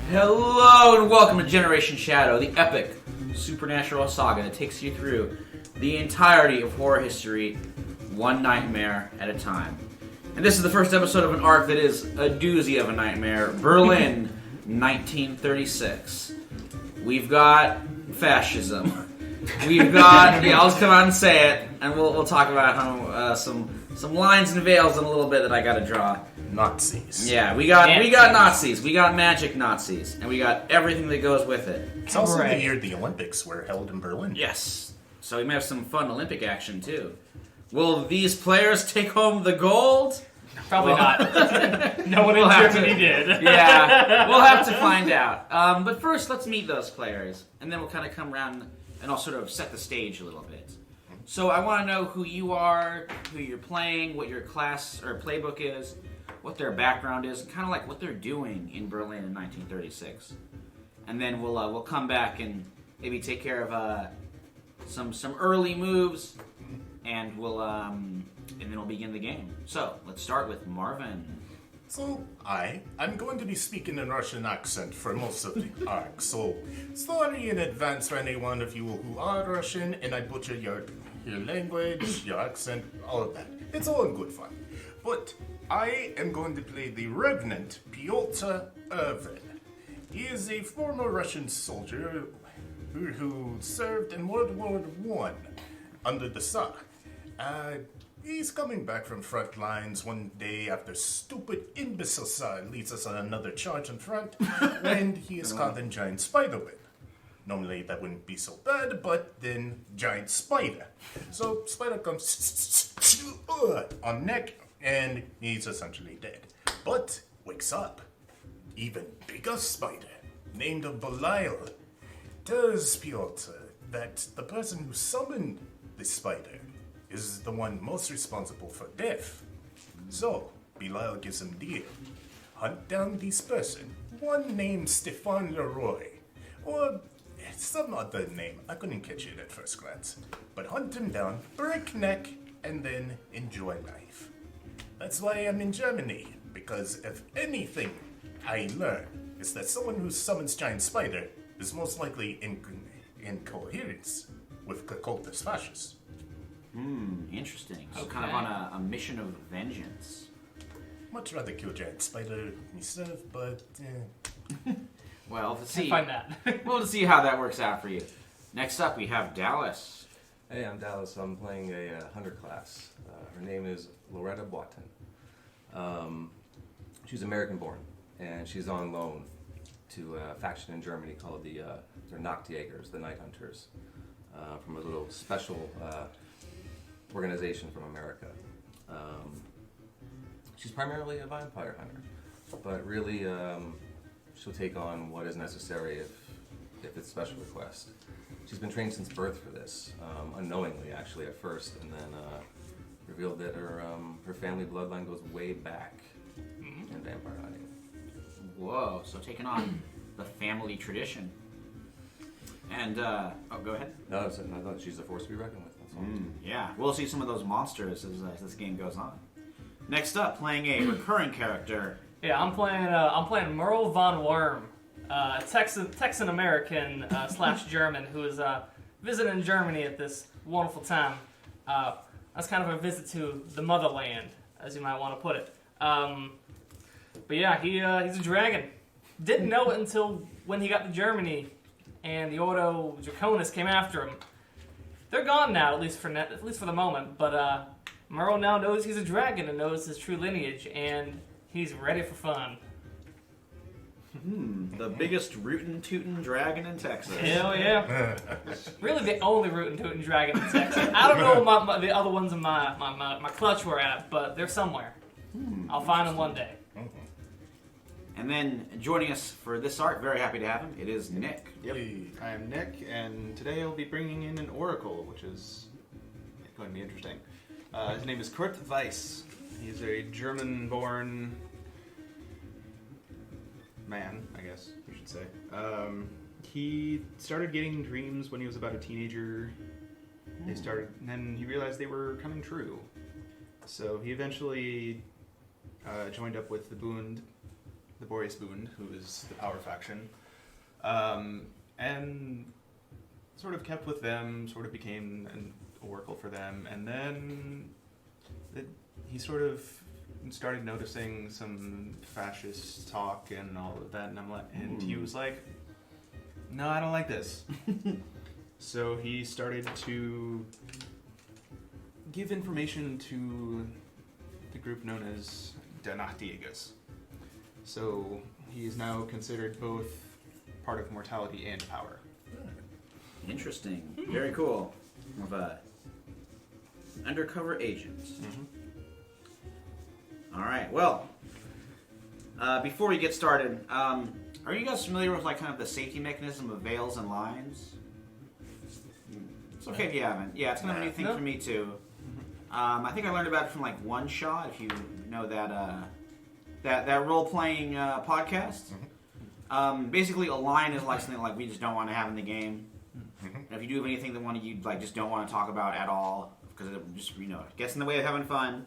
Hello and welcome to Generation Shadow, the epic supernatural saga that takes you through the entirety of horror history, one nightmare at a time. And this is the first episode of an arc that is a doozy of a nightmare, Berlin, 1936. We've got fascism. We've got, I'll just come out and say it, and we'll talk about how some lines and veils in a little bit that I gotta draw. Nazis. Yeah, we got Nazis, we got magic Nazis, and we got everything that goes with it. It's also the year the Olympics were held in Berlin. Yes, so we may have some fun Olympic action too. Will these players take home the gold? Probably not. No one in Germany did. Yeah, we'll have to find out. But first, let's meet those players, and then we'll kind of come around and I'll sort of set the stage a little bit. So I want to know who you are, who you're playing, what your class or playbook is, what their background is, and kind of like what they're doing in Berlin in 1936. And then we'll come back and maybe take care of some early moves, and then we'll begin the game. So let's start with Marvin. So I'm going to be speaking in Russian accent for most of the arc. So sorry in advance for any one of you who are Russian and I butcher your language, your accent, all of that. It's all in good fun. But I am going to play the Revenant Pyotr Irvin. He is a former Russian soldier who served in World War I under the Tsar. He's coming back from front lines one day after stupid imbecile Tsar leads us on another charge in front when he is caught in giant spider web. Normally that wouldn't be so bad, but then giant spider. So spider comes on neck and he's essentially dead. But wakes up. Even bigger spider named Belial tells Pyotr that the person who summoned the spider is the one most responsible for death. So, Belial gives him deal. Hunt down this person, one named Stefan Leroy, or some other name. I couldn't catch it at first glance. But hunt him down, break neck, and then enjoy life. That's why I'm in Germany, because if anything I learn is that someone who summons giant spider is most likely in coherence with cultist fascists. Interesting. So kind of on a mission of vengeance. Much rather kill giant spider myself, but Well, to see, Find that. we'll see how that works out for you. Next up, we have Dallas. Hey, I'm Dallas. I'm playing a hunter class. Her name is Loretta Boiten. She's American-born, and she's on loan to a faction in Germany called they're Nachtjägers, the Night Hunters, from a little special organization from America. She's primarily a vampire hunter, but really she'll take on what is necessary if it's special request. She's been trained since birth for this, unknowingly actually at first, and then revealed that her family bloodline goes way back in vampire hunting. Whoa, so taking on the family tradition. And, go ahead. No, I thought she's a force to be reckoned with. That's all. Yeah, we'll see some of those monsters as this game goes on. Next up, playing a recurring character. Yeah, I'm playing Merle von Worm, Texan American / German who is visiting Germany at this wonderful time. That's kind of a visit to the motherland, as you might want to put it. But yeah, he's a dragon. Didn't know it until when he got to Germany, and the Ordo Draconis came after him. They're gone now, at least for the moment. But Merle now knows he's a dragon and knows his true lineage, and he's ready for fun. The biggest rootin' tootin' dragon in Texas. Hell yeah! Really, the only rootin' tootin' dragon in Texas. I don't know what the other ones in my clutch were at, but they're somewhere. I'll find them one day. And then joining us for this arc, very happy to have him, it is Nick. Yep, I am Nick, and today I'll be bringing in an oracle, which is going to be interesting. His name is Kurt Weiss. He's a German-born man, I guess you should say. He started getting dreams when he was about a teenager. And then he realized they were coming true. So he eventually joined up with the Bund the Boreas Boon, who is the power faction, and sort of kept with them, sort of became an oracle for them, and then he sort of started noticing some fascist talk and all of that, and he was like, no, I don't like this. So he started to give information to the group known as Donatiegas. So he is now considered both part of mortality and power. Interesting. Very cool. Of a undercover agent. All right. Well, before we get started, are you guys familiar with like kind of the safety mechanism of veils and lines? It's okay if you haven't. Yeah, it's kind of a new thing for me too. I think I learned about it from like One Shot. If you know that that role playing podcast. Basically, a line is like something like we just don't want to have in the game. And if you do have anything that you like just don't want to talk about at all because it just gets in the way of having fun.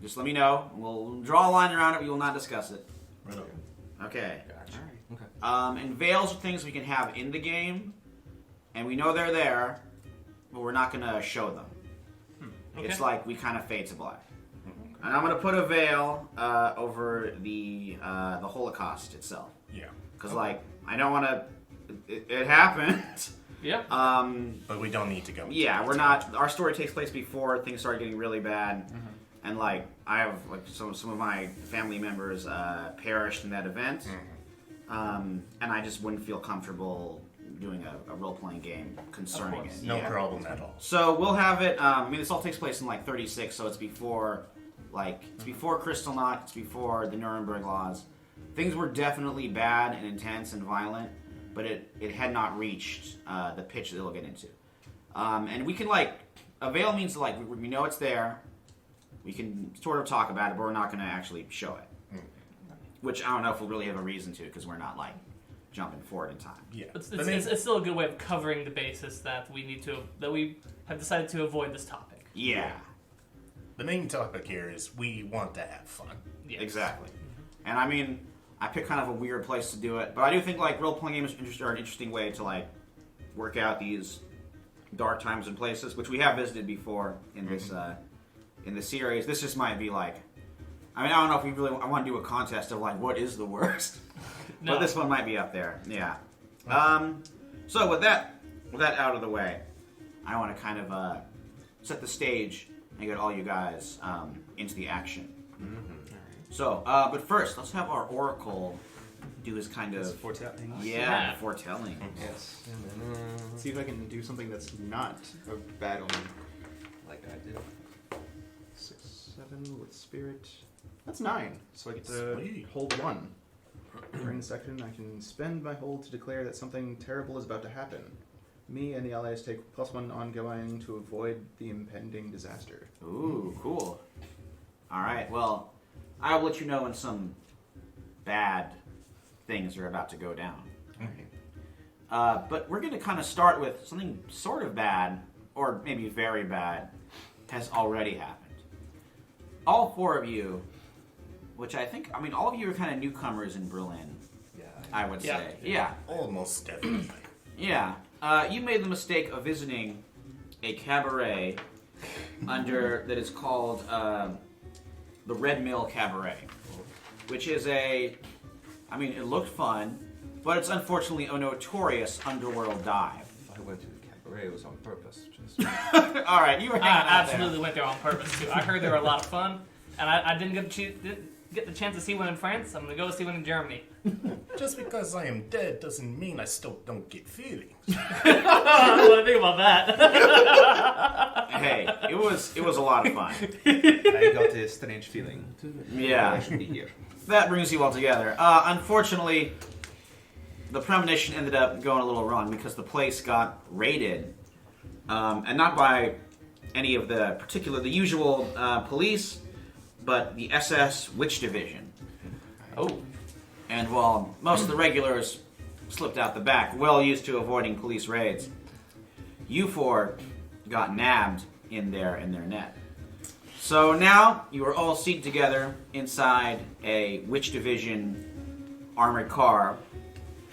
Just let me know. We'll draw a line around it. We will not discuss it. Right on. Okay. Gotcha. Okay. And veils are things we can have in the game, and we know they're there, but we're not going to show them. Okay. It's like we kind of fade to black. And I'm going to put a veil over the Holocaust itself. Yeah. Because, I don't want to... It happened. Yeah. But we don't need to go. Yeah, we're not... Our story takes place before things started getting really bad. And, I have, some of my family members perished in that event. And I just wouldn't feel comfortable doing a role-playing game concerning it. No problem at all. So we'll have it... this all takes place in, 36, so it's before... it's before Kristallnacht, it's before the Nuremberg laws. Things were definitely bad and intense and violent, but it had not reached the pitch that it'll get into. And we can, a veil means, we know it's there. We can sort of talk about it, but we're not going to actually show it. Which I don't know if we'll really have a reason to, because we're not, jumping forward in time. Yeah. It's still a good way of covering the basis that we have decided to avoid this topic. Yeah. The main topic here is we want to have fun. Yes. Exactly. And I picked kind of a weird place to do it, but I do think role-playing games are an interesting way to work out these dark times and places, which we have visited before in this in the series. This just might be I don't know if I want to do a contest of what is the worst, No. but this one might be up there. Yeah. So with that out of the way, I want to kind of set the stage and get all you guys into the action. So, but first, let's have our Oracle do his kind of... Foretelling. Yeah. foretelling. Yes. See if I can do something that's not a bad omen. Like I did. 6, 7 with spirit. That's 9. So I get to Sweet. hold 1. During the section, I can spend my hold to declare that something terrible is about to happen. Me and the allies take +1 ongoing to avoid the impending disaster. Ooh, cool. All right, well, I'll let you know when some bad things are about to go down. But we're going to kind of start with something sort of bad, or maybe very bad, has already happened. All 4 of you, which all of you are kind of newcomers in Berlin, Yeah. I would Yeah. say. Yeah. Almost definitely. Yeah. You made the mistake of visiting a cabaret that is called the Red Mill Cabaret, which is it looked fun, but it's unfortunately a notorious underworld dive. If I went to the cabaret, it was on purpose. Just All right, you were hanging I out there. absolutely went there on purpose too. I heard they were a lot of fun, and I didn't get the chance to see one in France. I'm gonna go see one in Germany. Just because I am dead doesn't mean I still don't get feelings. I don't want to think about that. Hey, it was a lot of fun. I got a strange feeling. I Yeah, should be here. that brings you all together. Unfortunately, the premonition ended up going a little wrong because the place got raided, and not by any of the usual police, but the SS Witch Division. Oh, And while most of the regulars slipped out the back, well used to avoiding police raids, you 4 got nabbed in their net. So now you are all seated together inside a Witch Division armored car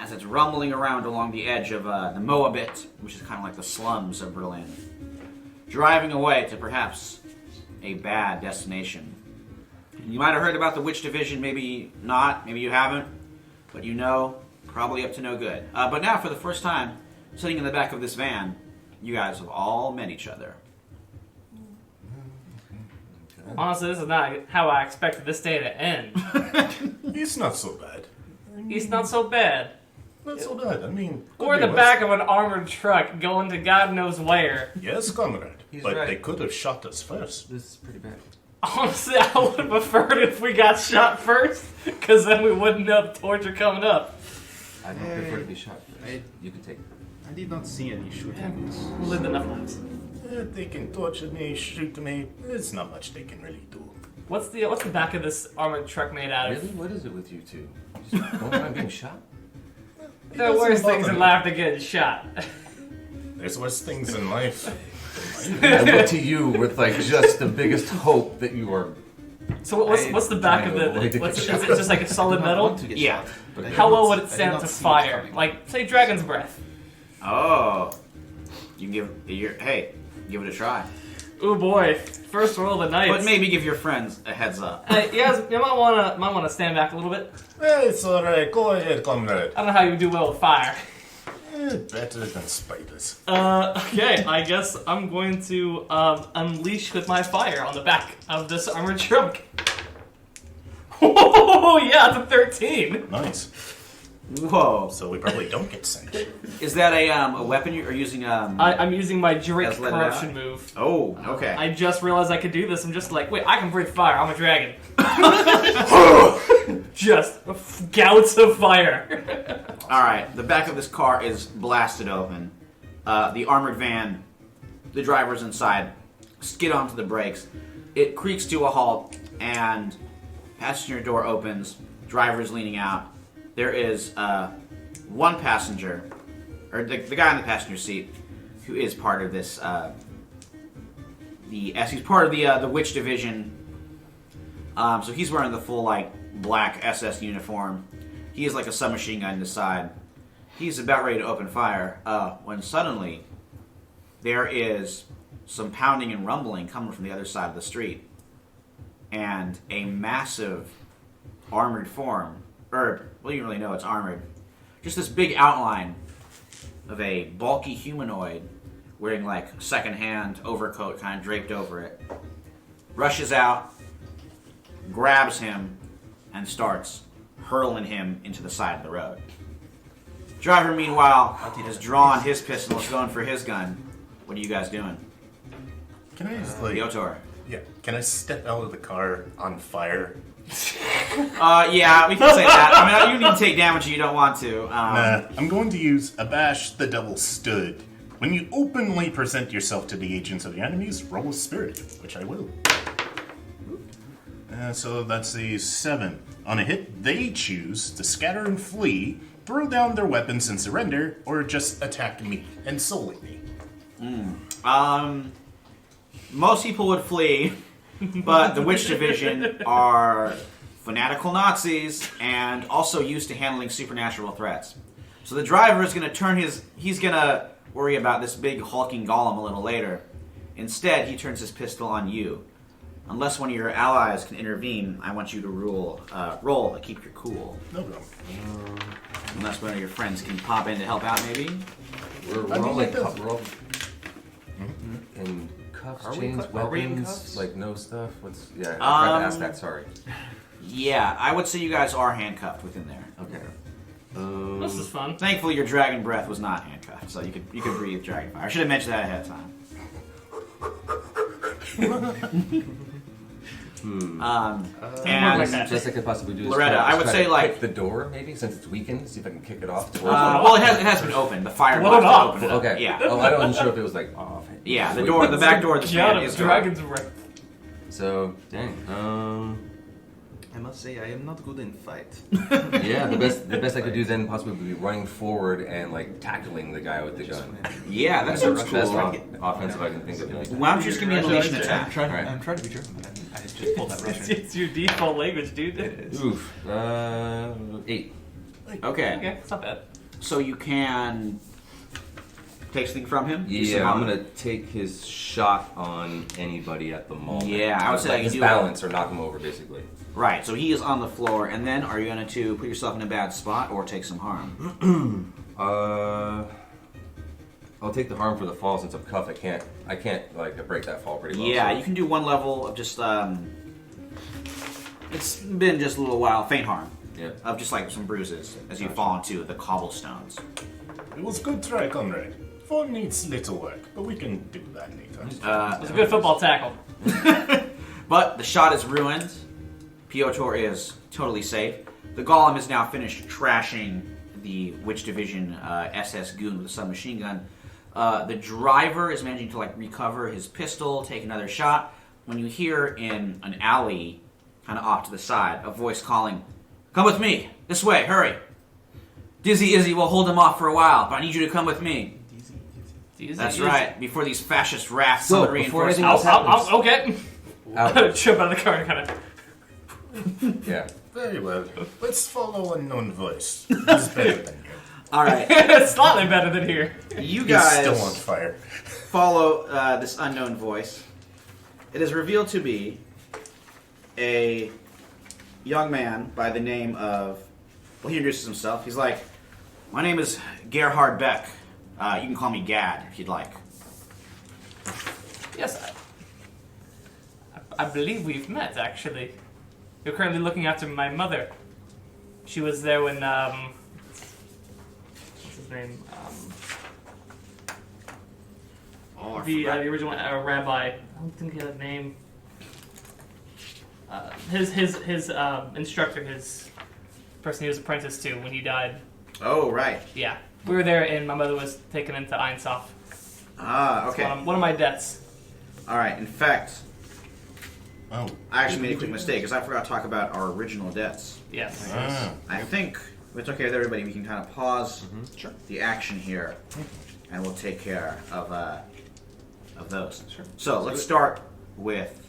as it's rumbling around along the edge of the Moabit, which is kind of like the slums of Berlin, driving away to perhaps a bad destination. You might have heard about the Witch Division, maybe not, maybe you haven't, but you know, probably up to no good. But now, for the first time, sitting in the back of this van, you guys have all met each other. Honestly, this is not how I expected this day to end. It's not so bad. It's not so bad. Not so bad. I mean, We're in the back of an armored truck going to God knows where. Yes, comrade. He's But right. they could have shot us first. This is pretty bad. Honestly, I would have preferred if we got shot first, because then we wouldn't know the torture coming up. I don't prefer to be shot first. I- You can take it. I did not see any shootings. We lived enough lives. They can torture me, shoot me. There's not much they can really do. What's the back of this armored truck made out of? Really? What is it with you two? Just going around being shot? There are doesn't worse things bother in me. life than getting shot. There's worse things in life. I look to you with like just the biggest hope that you are. So what's the back of trying to avoid the? to What's, get is it just like a solid metal? Yeah. How well would it stand to fire? Like say Dragon's Breath. Oh. You can give it a try. Ooh boy, first roll of the night. But maybe give your friends a heads up. You might wanna stand back a little bit. It's alright. Go ahead, comrade. I don't know how you do well with fire. Better than spiders. Okay, I guess I'm going to unleash with my fire on the back of this armored truck. Oh yeah, it's a 13. Nice. Whoa. So we probably don't get sent. Is that a weapon you're using? I'm using my Drake Has let it corruption out? move. Oh, okay. I just realized I could do this. I'm just like, wait, I can breathe fire. I'm a dragon. Just gouts of fire. All right. The back of this car is blasted open. The armored van, the driver's inside, skid onto the brakes. It creaks to a halt, and passenger door opens. Driver's leaning out. There is one passenger, or the guy in the passenger seat, who is part of this. He's part of the Witch Division. So he's wearing the full black SS uniform. He has a submachine gun to the side. He's about ready to open fire when suddenly there is some pounding and rumbling coming from the other side of the street, and a massive armored form. Well, you don't really know it's armored. Just this big outline of a bulky humanoid wearing second-hand overcoat kind of draped over it. Rushes out, grabs him, and starts hurling him into the side of the road. Driver, meanwhile, has drawn his pistol, is going for his gun. What are you guys doing? Can I just Yotor. yeah? Can I step out of the car on fire? Yeah, we can say that. I mean, you need to take damage if you don't want to. Nah, I'm going to use Abash the Devil Stood. When you openly present yourself to the agents of the enemies, roll a spirit, which I will. So that's a 7. On a hit, they choose to scatter and flee, throw down their weapons and surrender, or just attack me and solely me. Most people would flee, but the Witch Division are fanatical Nazis and also used to handling supernatural threats. So the driver is going to he's going to worry about this big hulking golem a little later. Instead, he turns his pistol on you. Unless one of your allies can intervene, I want you to roll to keep your cool. No problem. Unless one of your friends can pop in to help out, maybe. We're I mean, all like this. we're all in cuffs, Are we chains, are we in weapons, cuffs? no stuff. What's I tried to ask that. Sorry. Yeah, I would say you guys are handcuffed within there. Okay. This is fun. Thankfully, your dragon breath was not handcuffed, so you could breathe dragon fire. I should have mentioned that ahead of time. And like that. Just I could possibly do is Loretta, try I would to say, kick the door maybe since it's weakened. See if I can kick it off. Towards well, it has been opened. The fire Blow it blast up. opened it up. Okay. Yeah. Oh, I wasn't sure if it was off. Yeah, the back door of the Get fan him, is Dragon's Breath. So dang. I must say, I am not good in fight. Yeah, the best I could do then possibly would be running forward and like tackling the guy with the gun. Yeah, that sounds Best cool. offensive I can think of. Doing. Why don't you just give me an elation attack? I'm trying to be German. I just pulled that Russian. It's your default language, dude. It is. Oof. 8. Okay. Okay, it's not bad. So you can take something from him? Yeah, I'm gonna take his shot on anybody at the moment. Yeah, I would say like you his do balance or knock him over, basically. Right, so he is on the floor, and then are you going to put yourself in a bad spot or take some harm? I'll take the harm for the fall since I'm cuffed. I can't like break that fall pretty well. Yeah, so. you can do one level of just it's been just a little while, faint harm. Yeah. Of just like some bruises as you fall into the cobblestones. It was good try, comrade. Form needs little work, but we can do that later. It was a good football tackle. But the shot is ruined. Piotr is totally safe. The golem is now finished trashing the Witch Division SS goon with a submachine gun. The driver is managing to like recover his pistol, take another shot. When you hear in an alley, kind of off to the side, a voice calling, "Come with me! This way! Hurry! Dizzy Izzy will hold him off for a while, but I need you to come with me." That's right. Before these fascist rats So, summon before reinforcements. anything else Okay. Out. Trip out of the car and kind of. Yeah. Very well. Let's follow unknown voice. He's better than you. All right, It's slightly better than here. you He's guys still on fire. follow this unknown voice. It is revealed to be a young man by the name of. Well, he introduces himself. He's like, "My name is Gerhard Beck. You can call me Gad if you'd like." Yes, I believe we've met, actually. You're currently looking after my mother. She was there when, what's his name? The original rabbi. I don't think he had a name. His instructor, his person he was apprenticed to when he died. Oh, right. Yeah. We were there and my mother was taken into Einsoff. Ah, okay. One of my debts. All right. In fact, Oh. I actually made a quick mistake because I forgot to talk about our original debts. Yes. Ah. I think if it's okay with everybody, we can kind of pause the action here, and we'll take care of those. Sure. So let's start with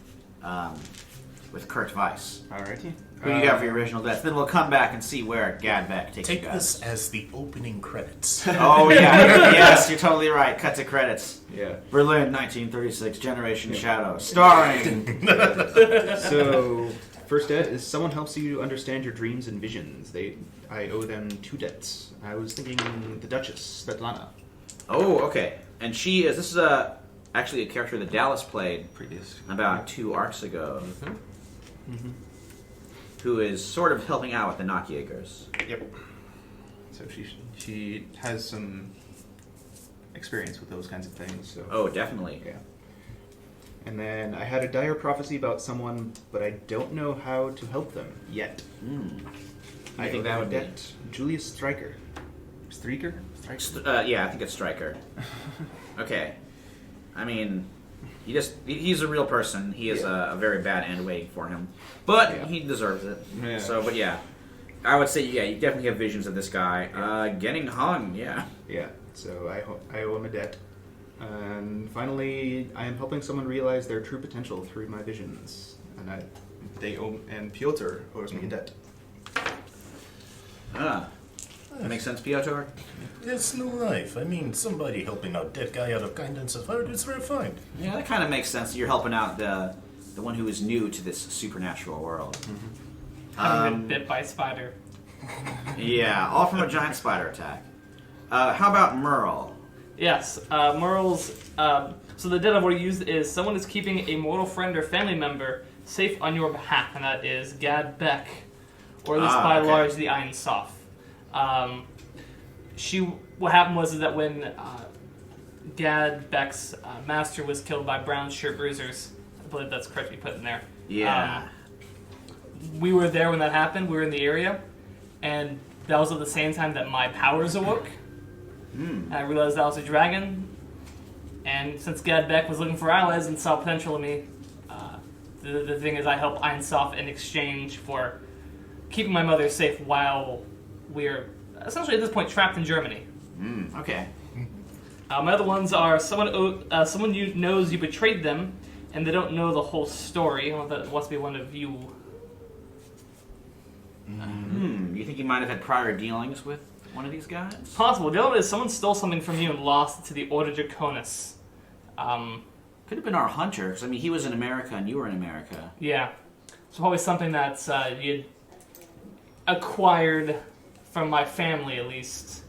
Kurt Weiss. Alrighty. Who you got for your original debts? Then we'll come back and see where Gad Beck takes Take you this guys. as the opening credits. Oh yeah, yes, you're totally right. Cut to credits. Yeah. Berlin, 1936, Generation Shadow, starring. So, first debt is someone helps you understand your dreams and visions. I owe them 2 debts. I was thinking the Duchess, Svetlana. Oh, okay. And she is. This is actually a character that Dallas played Previous. about 2 arcs ago. Who is sort of helping out with the Knockjagers. Yep. So she has some experience with those kinds of things. So. Oh, definitely. Yeah. And then I had a dire prophecy about someone, but I don't know how to help them yet. I think owe that them would a be. debt. Julius Stryker. Streaker? Yeah, I think it's Stryker. Okay. I mean, he's a real person. He is a very bad end waiting for him. But he deserves it. Yeah. So, but yeah. I would say, yeah, you definitely have visions of this guy. Getting hung, yeah. Yeah, so I owe him a debt. And finally, I am helping someone realize their true potential through my visions. And And Piotr owes me a debt. That makes sense, Piotr? It's no life. I mean, somebody helping out that guy out of kindness of heart is very fine. Yeah, that kind of makes sense. You're helping out the one who is new to this supernatural world. Having been bit by a spider. Yeah, all from a giant spider attack. How about Merle? Yes, Merle's. So the debt I've already used is someone is keeping a mortal friend or family member safe on your behalf, and that is Gad Beck, or at least by and large the Einsoff. What happened was that when Gad Beck's master was killed by brown shirt bruisers, I believe that's correctly put in there. Yeah. We were there when that happened. We were in the area, and that was at the same time that my powers awoke. And I realized I was a dragon, and since Gad Beck was looking for allies and saw potential in me, the thing is, I help Einsof in exchange for keeping my mother safe while we're essentially at this point trapped in Germany. Okay. My other ones are someone you knows you betrayed them, and they don't know the whole story. I want that wants to be one of you. You think you might have had prior dealings with one of these guys? Possible. The other one is someone stole something from you and lost it to the Order Draconis. Could have been our hunter, because I mean, he was in America and you were in America. Yeah. So probably something that you'd acquired from my family, at least.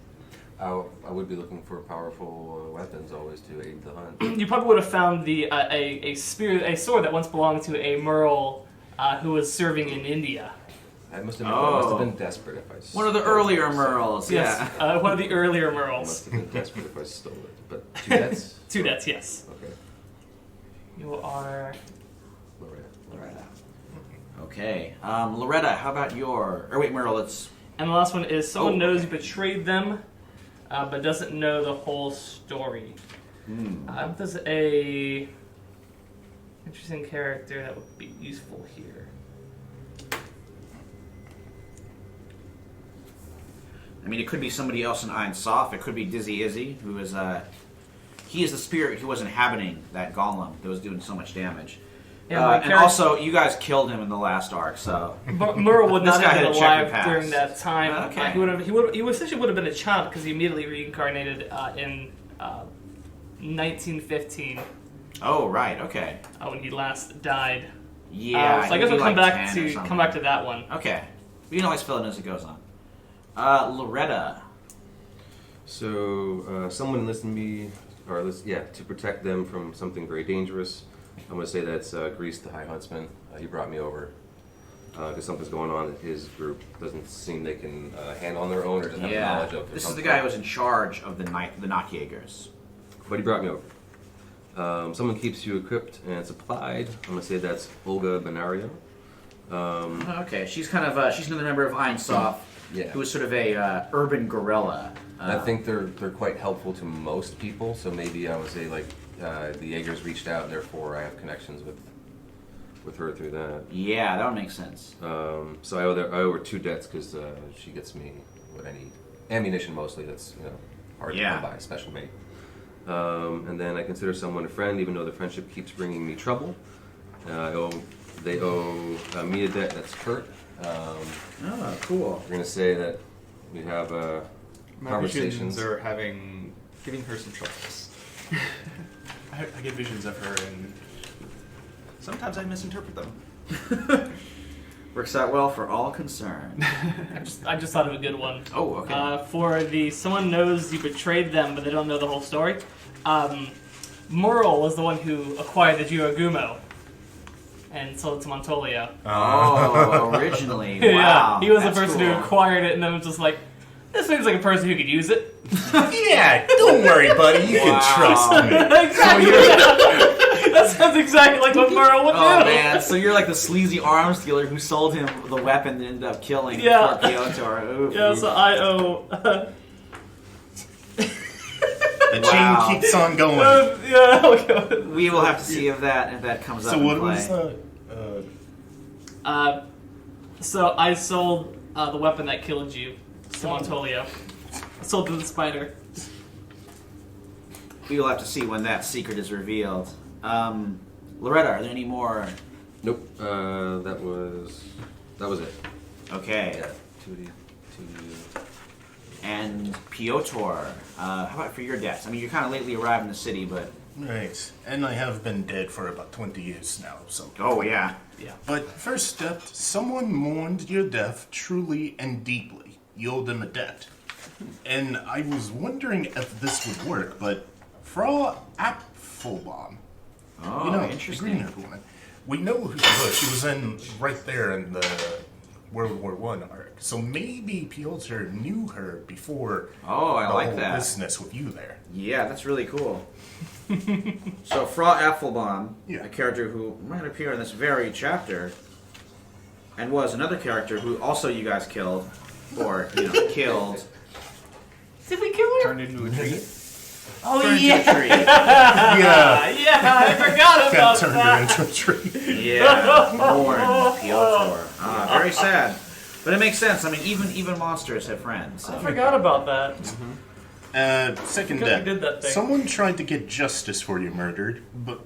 I would be looking for powerful weapons always to aid the hunt. You probably would have found a sword that once belonged to a Merle who was serving in India. I must have been desperate if I stole One of the earlier Merles, Yes, yeah. one of the earlier I Merles. must have been desperate if I stole it. But 2 debts? 2 debts, yes. Okay. You are... Loretta. Okay. Loretta, how about your... Or wait, Merle, it's... And the last one is someone Oh, knows okay. you betrayed them, but doesn't know the whole story. There's a interesting character that would be useful here. I mean, it could be somebody else in Einsof. It could be Dizzy Izzy, who is... he is the spirit who was inhabiting that golem that was doing so much damage. Yeah, And also, you guys killed him in the last arc, so... Merle would This not guy have had been a checkered alive past. during that time. Okay. He essentially would have been a child because he immediately reincarnated in 1915 Oh, right, okay. when he last died. Yeah, So I guess we'll like come back 10 or to something. that one. Okay. We can always fill in as it goes on. Loretta. So, someone enlisted me, to protect them from something very dangerous. I'm going to say that's Grease, the High Huntsman. He brought me over because something's going on that his group doesn't seem they can handle on their own or doesn't have knowledge of. This is the guy who was in charge of the Nachtjägers. But he brought me over. Someone keeps you equipped and supplied. I'm going to say that's Olga Benario. Okay, she's kind of she's another member of Einsof, Yeah. who is sort of a urban guerrilla. I think they're quite helpful to most people, so maybe I would say like the Jaegers reached out, and therefore I have connections with her through that. Yeah, that would make sense. So I owe her 2 debts because she gets me what I need, ammunition mostly. That's hard to come by, special made. And then I consider someone a friend, even though the friendship keeps bringing me trouble. They owe me a debt that's Kurt. Oh, cool. We're gonna say that we have My conversations. visions are giving her some troubles. I get visions of her, and sometimes I misinterpret them. Works out well for all concerned. I just thought of a good one. Oh, okay. For the someone knows you betrayed them, but they don't know the whole story. Merle was the one who acquired the Jirogumo and sold it to Montolio. Oh, originally. Wow. Yeah, he was the that's person cool. who acquired it, and then was just like, this seems like a person who could use it. Yeah, don't worry, buddy. You can trust me. Exactly. That sounds exactly like what Merle would do. Oh man, so you're like the sleazy arms dealer who sold him the weapon that ended up killing Yeah. Piotr. Oof. Yeah, so I owe. The Wow. chain keeps on going. Yeah, okay. We will have to see if that comes up So in what play. was the? So I sold the weapon that killed you to Montolio. I sold to the spider. We will have to see when that secret is revealed. Loretta, are there any more? Nope. That was it. Okay. Yeah. 2D. And Piotr, how about for your debts? I mean, you're kind of lately arrived in the city, but... Right, and I have been dead for about 20 years now, so... Oh, yeah. Yeah. But first step, someone mourned your death truly and deeply. You owe them a debt. And I was wondering if this would work, but Frau Apfelbaum, Oh, the interesting. green-haired woman, we know who she was. She was in right there in the World War I arc. So maybe Piotr knew her before Oh, I the like whole that. business with you there. Yeah, that's really cool. So, Frau Apfelbaum, Yeah. a character who might appear in this very chapter, and was another character who also you guys killed, or, killed. Did we kill her? Turned into a tree. Oh turn yeah. into a tree. Yeah. Yeah, I forgot That about turned her that. into a tree. Yeah, Born, Piotr. Very sad. But it makes sense. I mean, even monsters have friends. I forgot about that. Second Because we death. did that thing. Someone tried to get justice for your murder, but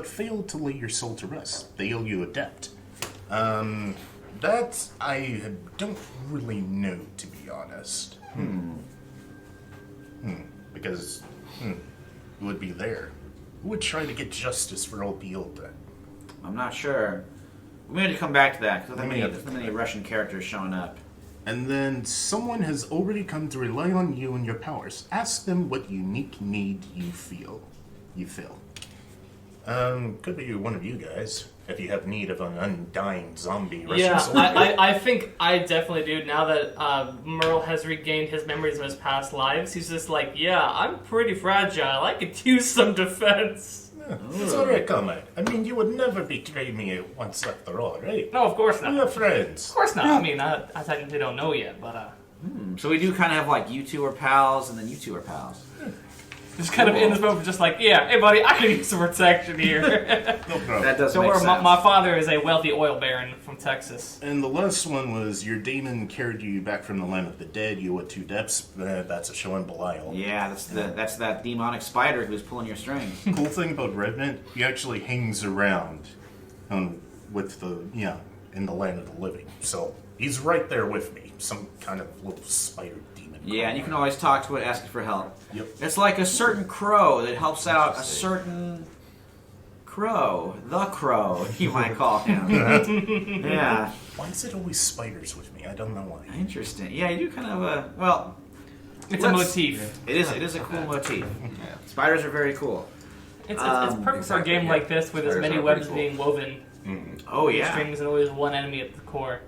failed to lay your soul to rest. They owe you a debt. That I don't really know, to be honest. Because who would be there? Who would try to get justice for old Piotr? I'm not sure. We need to come back to that because We may have there's to many come back. Russian characters showing up. And then someone has already come to rely on you and your powers. Ask them what unique need you feel. Could be one of you guys. If you have need of an undying zombie Russian Yeah, soldier. I think I definitely do. Now that Merle has regained his memories of his past lives, he's just like, yeah, I'm pretty fragile. I could use some defense. Yeah, it's alright, comrade. I mean, you would never betray me once after all, right? No, of course not. We are Of friends. course not. I mean, I technically don't know yet, but So we do kind of have like you two are pals and then you two are pals. just kind of in this moment, just like, yeah, hey buddy, I could use some protection here. No problem. That does So make where sense. my father is a wealthy oil baron from Texas. And the last one was your daemon carried you back from the land of the dead. You owe 2 debts. That's a show in Belial. Yeah, that's that demonic spider who's pulling your strings. Cool thing about Revenant, he actually hangs around with the, in the land of the living. So he's right there with me. Some kind of little spider demon. Yeah, and you can always talk to it, ask it for help. Yep. It's like a certain crow that helps out a certain crow. The crow, you might call him. Yeah. Why is it always spiders with me? I don't know why. Interesting. Yeah, you do kind of a well. It's a let's- motif. It is a cool motif. Spiders are very cool. It's Um, perfect for a exactly, game yeah. like this with as Spiders many are webs pretty being woven. Oh yeah, Strings and always one enemy at the core.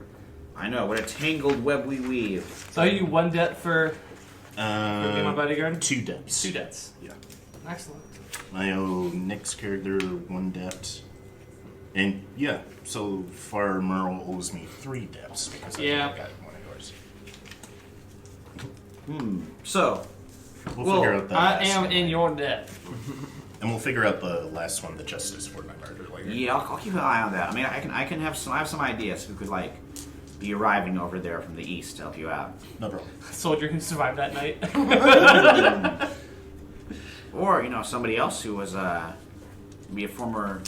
I know. What a tangled web we weave. So are you 1 debt for being my bodyguard? 2 debts. 2 debts. Yeah. Excellent. I owe Nick's character 1 debt. And yeah, so far Merle owes me 3 debts because Yeah. I got one of yours. So We'll figure out that I last am one. in your debt. And we'll figure out the last one, the justice for my murder later. yeah, I'll keep an eye on that. I mean, I can have some ideas who could like be arriving over there from the east to help you out. No problem. Soldier who survived that night. Or, somebody else who was maybe a former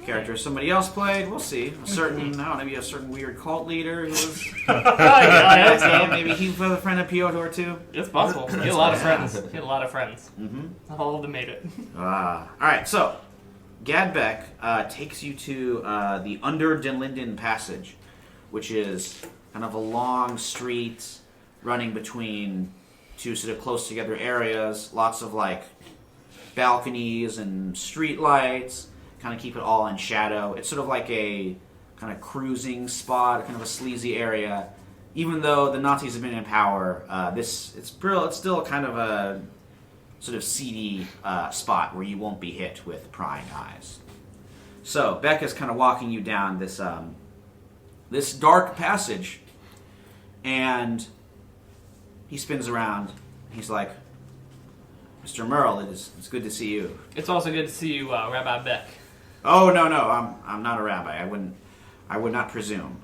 character somebody else played. We'll see. A certain, I don't know, maybe a certain weird cult leader who was. I hope so. Maybe he was a friend of Piotr too. It's possible. He had a lot of friends. He had a lot of friends. Mm-hmm. Not all of them made it. All right, so Gadbeck takes you to the Under Den Linden Passage, which is kind of a long street running between 2 sort of close together areas. Lots of like balconies and street lights, kind of keep it all in shadow. It's sort of like a kind of cruising spot, kind of a sleazy area. Even though the Nazis have been in power, it's still kind of a sort of seedy spot where you won't be hit with prying eyes. So Becca's kind of walking you down this this dark passage, and he spins around. He's like, "Mr. Merle, it's good to see you." It's also good to see you, Rabbi Beck. Oh no, I'm not a rabbi. I would not presume.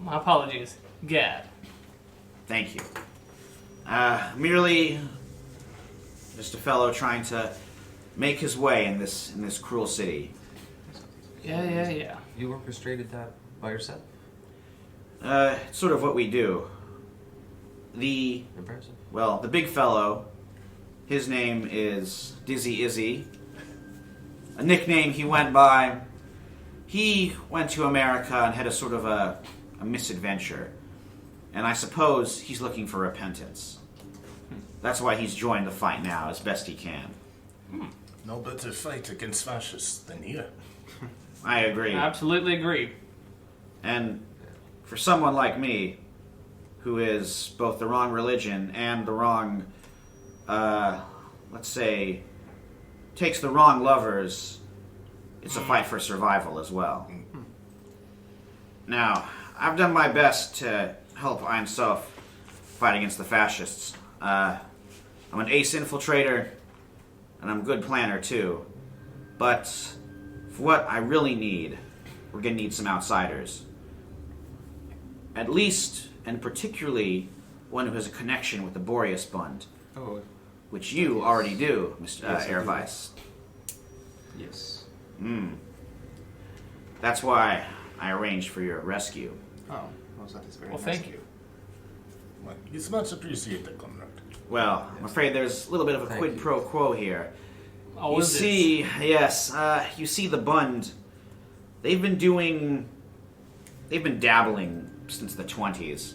My apologies. Gad. Thank you. Merely just a fellow trying to make his way in this cruel city. Yeah. You orchestrated that by yourself? It's sort of what we do. Impressive. The big fellow, his name is Dizzy Izzy. A nickname he went by. He went to America and had a sort of a misadventure. And I suppose he's looking for repentance. That's why he's joined the fight now as best he can. No better fight against fascists than here. I agree. I absolutely agree. And for someone like me, who is both the wrong religion and the wrong, let's say, takes the wrong lovers, it's a fight for survival as well. Now, I've done my best to help Ein Sof fight against the fascists. I'm I'm an ace infiltrator, and I'm a good planner too. But for what I really need, we're going to need some outsiders. At least, and particularly, one who has a connection with the Boreas Bund, Oh, which you already do, Mr. Yes, I do. Airvice. yes. That's why I arranged for your rescue. Oh, well, that is very Well, nice thank of you. Well, it's much appreciated, comrade. Well, I'm afraid there's a little bit of a Thank quid you. pro quo here. Oh, You is it? see, yes, you see the Bund, they've been dabbling since the 20s,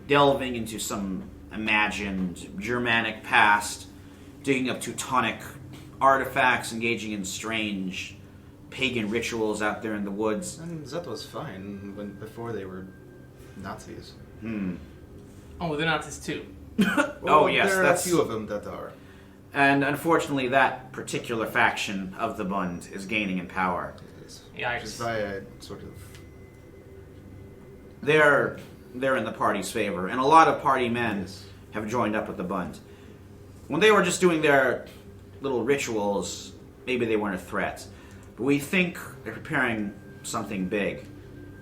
delving into some imagined Germanic past, digging up Teutonic artifacts, engaging in strange pagan rituals out there in the woods. And that was fine before they were Nazis. Oh, they're Nazis too. Oh, yes, there are that's- a few of them that are. And unfortunately, that particular faction of the Bund is gaining in power. Yikes. Just via sort of. They're in the party's favor, and a lot of party men Yes. have joined up with the Bund. When they were just doing their little rituals, maybe they weren't a threat. But we think they're preparing something big.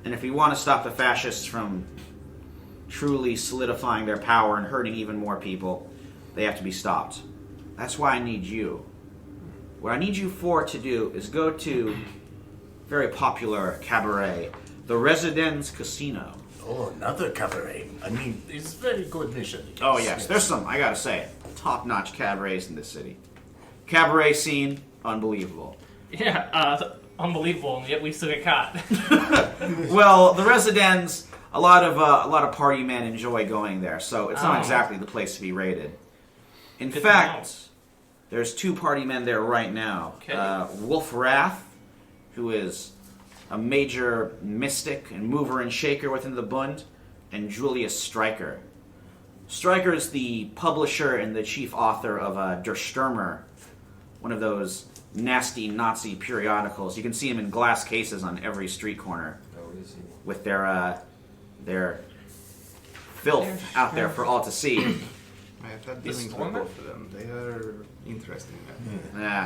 And if we want to stop the fascists from truly solidifying their power and hurting even more people, they have to be stopped. That's why I need you. What I need you for to do is go to very popular cabaret, the Residence Casino. Oh, another cabaret. I mean, it's very good mission. Oh yes, there's some, I gotta say, top-notch cabarets in this city. Cabaret scene, unbelievable. Yeah, unbelievable, and yet we still get caught. Well, the Residence, a lot of party men enjoy going there, so it's not Oh. exactly the place to be raided. In Good to fact, there's 2 party men there right now. Okay. Wolf Wrath, who is a major mystic and mover and shaker within the Bund, and Julius Stryker. Stryker is the publisher and the chief author of Der Stürmer, one of those nasty Nazi periodicals. You can see him in glass cases on every street corner Oh, is he? with their filth out there for all to see. I have had dealings with Stormer? both of them. They are interesting.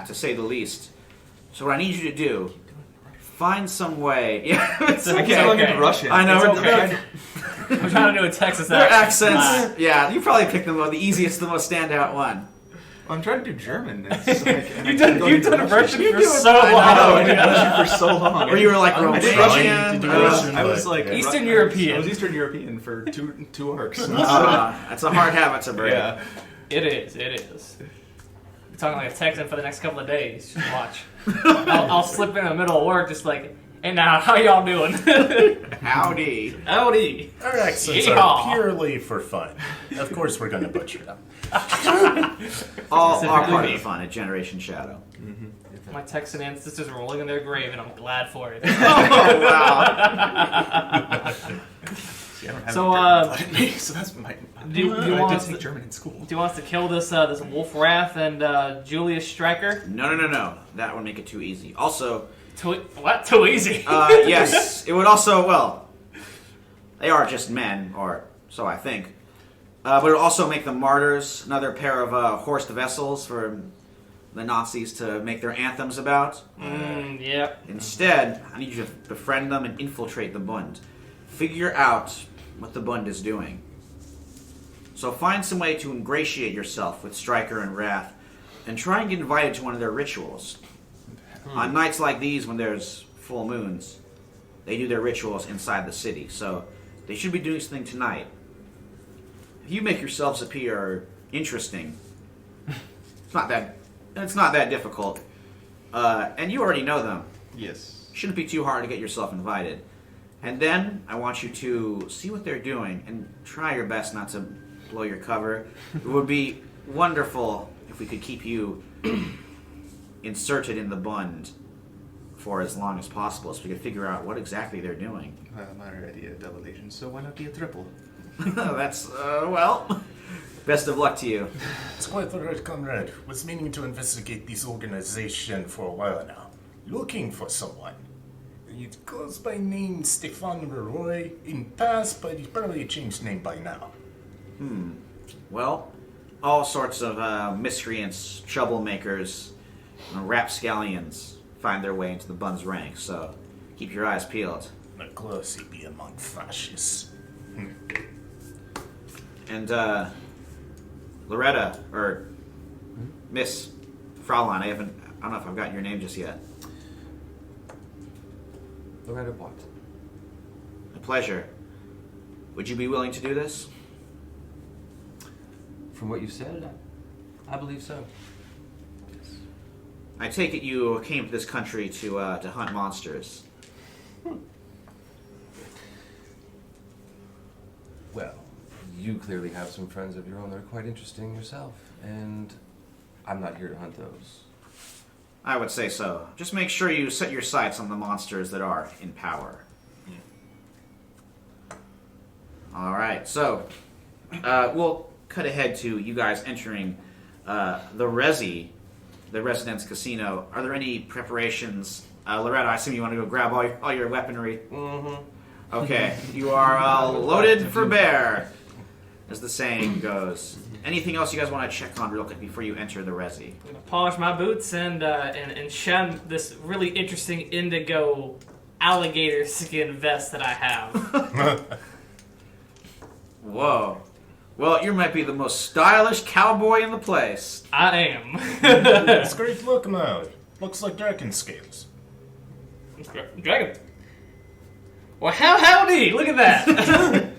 To say the least. So what I need you to do, find some way. Yeah, it's Okay, okay. okay. Russian. I know. It's we're- okay. I'm trying to do a Texas Their accent. accents. Yeah, you probably picked the easiest, the most standout one. I'm trying to do German. It's like, and You've I done, keep you've going done a to Russian Russian. for so long. I've been Russian for so long. Or you were like I did Romanian. Russian. Did you Russian? I was but, like yeah. Eastern European. I was Eastern European for two arcs. That's a hard habit to break. Yeah. It is. You're talking like a Texan for the next couple of days. Just watch. I'll slip in the middle of work, just like, hey now, how y'all doing? Howdy. Howdy. Our accents Yeehaw. are purely for fun. Of course, we're going to butcher them. All Specifically part of me. the fun at Generation Shadow. My Texan ancestors are rolling in their grave, and I'm glad for it. Oh, wow. See, I don't have So, any German blood in me, so that's my. do you I want did us take to- German in school. Do you want us to kill this Wolf Wrath and Julius Stryker? No. That would make it too easy. Also, What? Too easy. yes, it would also, well, they are just men, or so I think. But it would also make them martyrs, another pair of horsed vessels for the Nazis to make their anthems about. Yep. Instead, I need you to befriend them and infiltrate the Bund. Figure out what the Bund is doing. So find some way to ingratiate yourself with Stryker and Wrath, and try and get invited to one of their rituals. On nights like these, when there's full moons, they do their rituals inside the city. So they should be doing something tonight. If you make yourselves appear interesting, it's not that difficult. And you already know them. Yes. Shouldn't be too hard to get yourself invited. And then I want you to see what they're doing and try your best not to blow your cover. It would be wonderful if we could keep you inserted in the Bund for as long as possible so we could figure out what exactly they're doing. I'm already a double agent, so why not be a triple? That's, well, best of luck to you. It's quite all right, comrade. Was meaning to investigate this organization for a while now. Looking for someone. It goes by name Stefan Leroy in past, but he probably changed name by now. Well, all sorts of miscreants, troublemakers, and rapscallions find their way into the Bun's ranks. So keep your eyes peeled. Of course, he'd be among fascists. And Loretta, or Miss Fraulein, I don't know if I've gotten your name just yet. Loretta what? A pleasure. Would you be willing to do this? From what you said, I believe so. I take it you came to this country to hunt monsters. Well, you clearly have some friends of your own that are quite interesting yourself, and I'm not here to hunt those. I would say so. Just make sure you set your sights on the monsters that are in power. All right, so we'll cut ahead to you guys entering the Residence Casino. Are there any preparations? Loretta, I assume you want to go grab all your weaponry? Mm-hmm. Okay, you are loaded for bear, as the saying goes. Anything else you guys want to check on real quick before you enter the Resi? I'm gonna polish my boots and shun this really interesting indigo alligator skin vest that I have. Whoa. Well, you might be the most stylish cowboy in the place. I am. It's great look now. Looks like dragon scales. Dragon. Well, howdy! Look at that.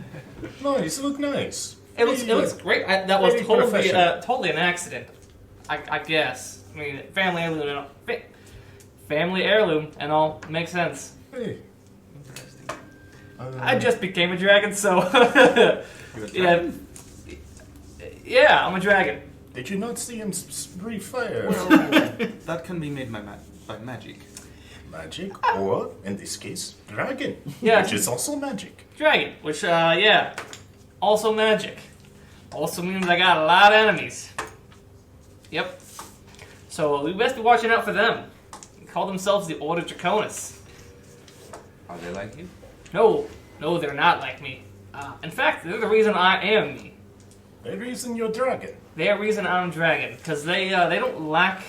Nice, look nice. It looks great. That was Very totally professional. totally an accident. I guess. I mean, family heirloom and all. Family heirloom and all makes sense. Hey. I just became a dragon, so yeah. Yeah, I'm a dragon. Did you not see him breathe fire? Well, that can be made by magic. Magic, or, in this case, dragon. Yeah. Which is also magic. Dragon, which yeah, also magic. Also means I got a lot of enemies. Yep. So we best be watching out for them. They call themselves the Order Draconis. Are they like you? No, they're not like me. In fact, they're the reason I am me. The reason you're dragon. They're the reason I'm dragon, because they don't lack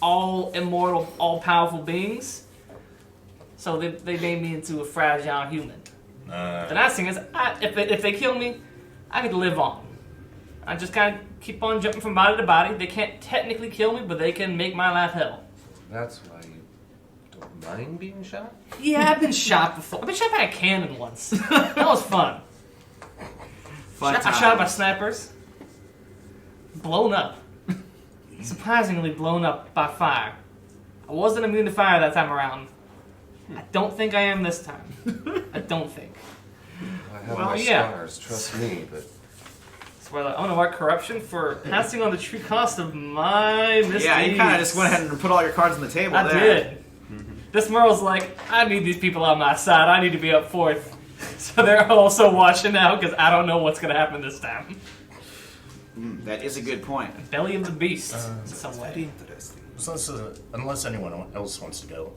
all immortal, all powerful beings. So they made me into a fragile human. The nice thing is, if they kill me, I get to live on. I just kind of keep on jumping from body to body. They can't technically kill me, but they can make my life hell. That's why you don't mind being shot? Yeah, I've been shot before. I've been shot by a cannon once. That was fun. Fun I shot by snipers. Blown up. Surprisingly blown up by fire. I wasn't immune to fire that time around. I don't think I am this time. I don't think. I have Well, my yeah. scars, trust me, but So I'm gonna mark corruption for passing on the true cost of my misdeeds. Yeah, you kind of just went ahead and put all your cards on the table I there. did. This Merle's like, I need these people on my side. I need to be up fourth. So they're also watching out because I don't know what's gonna happen this time. That is a good point. Belly of the beast in some way. Interesting. Unless anyone else wants to go.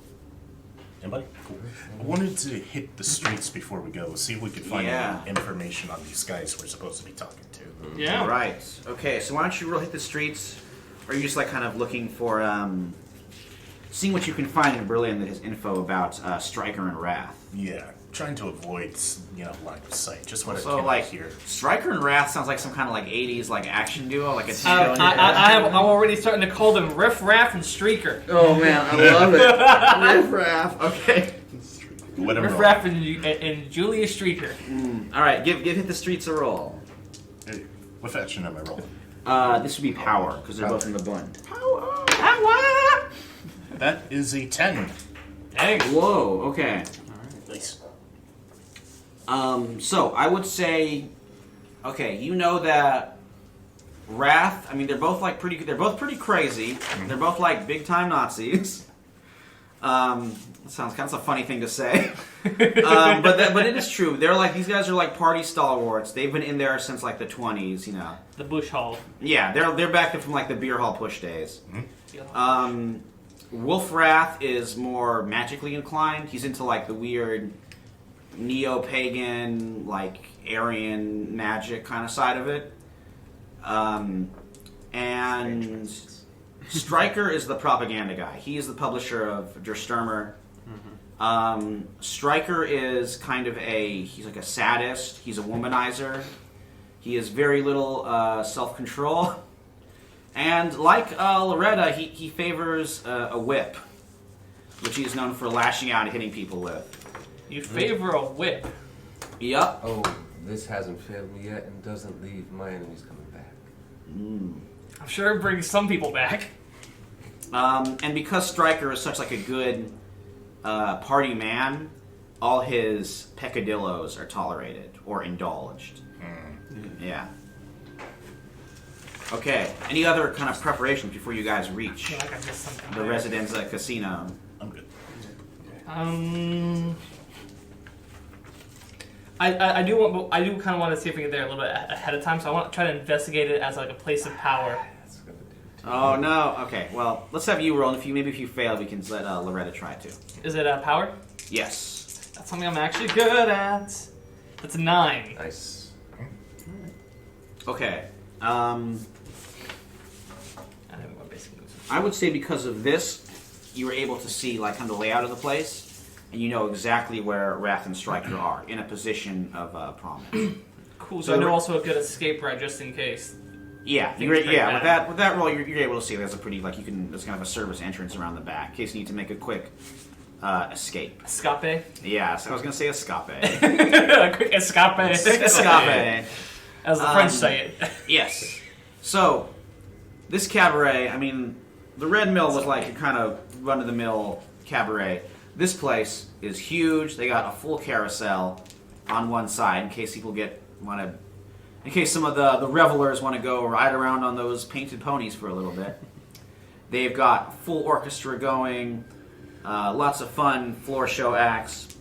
Anybody? Cool. I wanted to hit the streets before we go, see if we could find Yeah. any information on these guys we're supposed to be talking to. Yeah. Right. Okay, so why don't you roll hit the streets? Or are you just like kind of looking for, seeing what you can find in Berlin that has info about Stryker and Wrath? Yeah, trying to avoid, line of sight. Just what So I like here. Stryker and Wrath sounds like some kind of like 80s like action duo, like a I'm already starting to call them Riff Raff and Streaker. Oh man, I love it. Riff Raff. Okay. Whatever. Riff Raff and Julia Streaker. All right, give hit the streets a roll. Hey, what action am I rolling? This would be power because they're both in the bund. Power! That is a 10. Dang. Whoa. Okay. Nice. So I would say, okay, you know that Wrath. I mean, they're both pretty crazy. They're both like big time Nazis. That sounds kind of a funny thing to say, but it is true. They're like these guys are like party stalwarts. They've been in there since like the 20s. You know. The Bush Hall. Yeah, they're back from like the beer hall push days. Wolf Wrath is more magically inclined. He's into like the weird neo-pagan, like Aryan magic kind of side of it. And Stryker is the propaganda guy. He is the publisher of Der Stürmer. Stryker is kind of he's like a sadist. He's a womanizer. He has very little self-control. And like Loretta, he favors a whip, which he is known for lashing out and hitting people with. You favor a whip. Yup. Oh, this hasn't failed me yet and doesn't leave my enemies coming back. I'm sure it brings some people back. And because Stryker is such like a good party man, all his peccadillos are tolerated or indulged. Yeah. Okay. Any other kind of preparations before you guys I reach feel like I missed something. the Residenza Casino? I'm good. I do kind of want to see if we get there a little bit ahead of time, so I want to try to investigate it as like a place of power. That's gonna do. Oh no. Okay. Well, let's have you roll. And if you fail, we can let Loretta try too. Is it power? Yes. That's something I'm actually good at. That's a 9. Nice. Okay. I know what basic moves. I would say because of this, you were able to see like kind of the layout of the place, and you know exactly where Wrath and Stryker are in a position of prominence. Cool. So So I know the- also a good escape route just in case. Yeah, Things break with down. that roll, you're able to see there's a pretty there's kind of a service entrance around the back in case you need to make a quick escape. Escape. Yeah, so I was gonna say escape. A quick escape. Escape. As the French say it. Yes. So this cabaret, I mean, the Red Mill was like a kind of run-of-the-mill cabaret. This place is huge. They got a full carousel on one side in case people in case some of the revelers want to go ride around on those painted ponies for a little bit. They've got full orchestra going, lots of fun floor show acts,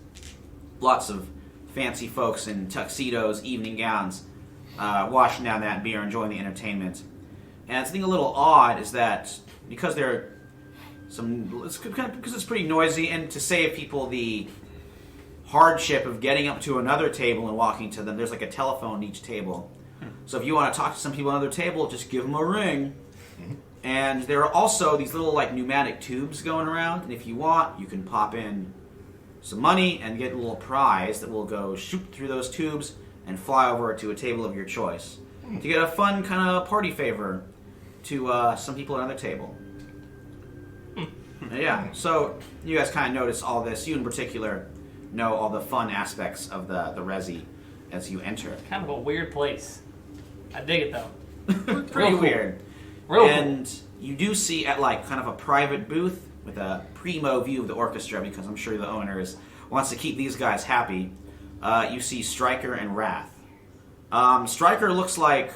lots of fancy folks in tuxedos, evening gowns, washing down that beer, enjoying the entertainment. And the thing a little odd is that because it's pretty noisy, and to save people the hardship of getting up to another table and walking to them, there's like a telephone at each table. So if you want to talk to some people on another table, just give them a ring. And there are also these little like pneumatic tubes going around, and if you want, you can pop in some money and get a little prize that will go shoot through those tubes and fly over to a table of your choice to get a fun kind of party favor to some people at another table. Yeah, so you guys kind of notice all this. You in particular know all the fun aspects of the Resi as you enter. Kind of a weird place. I dig it though. Pretty cool. weird. Real And you do see at like kind of a private booth with a primo view of the orchestra, because I'm sure the owners wants to keep these guys happy. You see Stryker and Wrath. Stryker looks like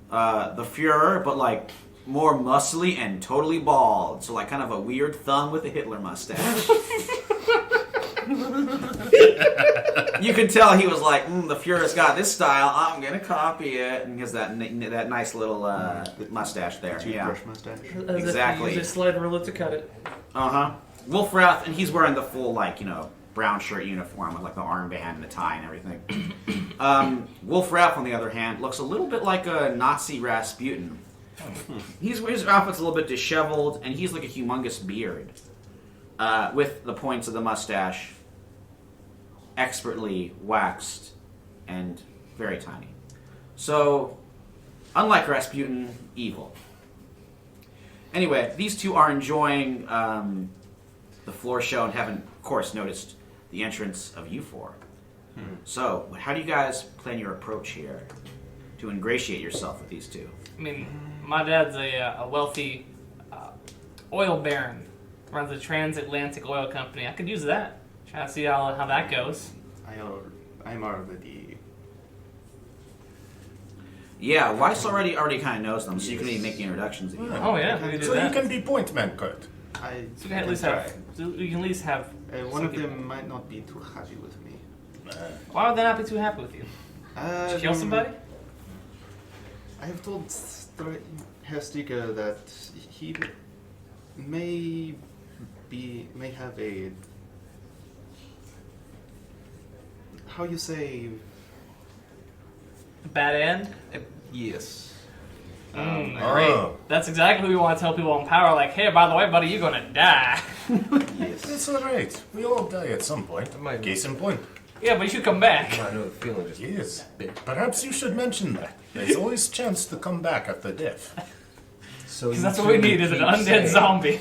the Fuhrer, but like more muscly and totally bald. So like kind of a weird thumb with a Hitler mustache. You can tell he was like, the Fuhrer's got this style, I'm gonna copy it, and he has that nice little mustache there. Yeah, Toothbrush mustache. As Exactly. if you use a slide ruler to cut it. Wolfrath, and he's wearing the full brown shirt uniform with like the armband and the tie and everything. Wolfrath, on the other hand, looks a little bit like a Nazi Rasputin. His outfit's a little bit disheveled, and he's like a humongous beard with the points of the mustache expertly waxed and very tiny. So, unlike Rasputin, evil. Anyway, these two are enjoying the floor show and haven't, of course, noticed the entrance of you four. So, how do you guys plan your approach here to ingratiate yourself with these two? I mean, my dad's a wealthy oil baron. Runs a transatlantic oil company. I could use that. Try to see how that goes. I'm already. Yeah, Weiss already kind of knows them, so you can even make the introductions if you want. Oh yeah, we can do So that. you can be point man, Kurt. So we can at least have. So we can at least have. One some of people- them might not be too happy with me. Why would they not be too happy with you? Did you kill somebody? I have told Herr Stryker that he may have a, how you say, Bad end. yes. Oh, That's exactly what we want to tell people in power. Like, hey, by the way, buddy, you're gonna die. that's all right. We all die at some point. might- Case in point. Yeah, but you should come back. I know the feeling just Yes. Perhaps you should mention that. There's always chance to come back after death. So Because you that's what we two need is an keep undead saying- zombie.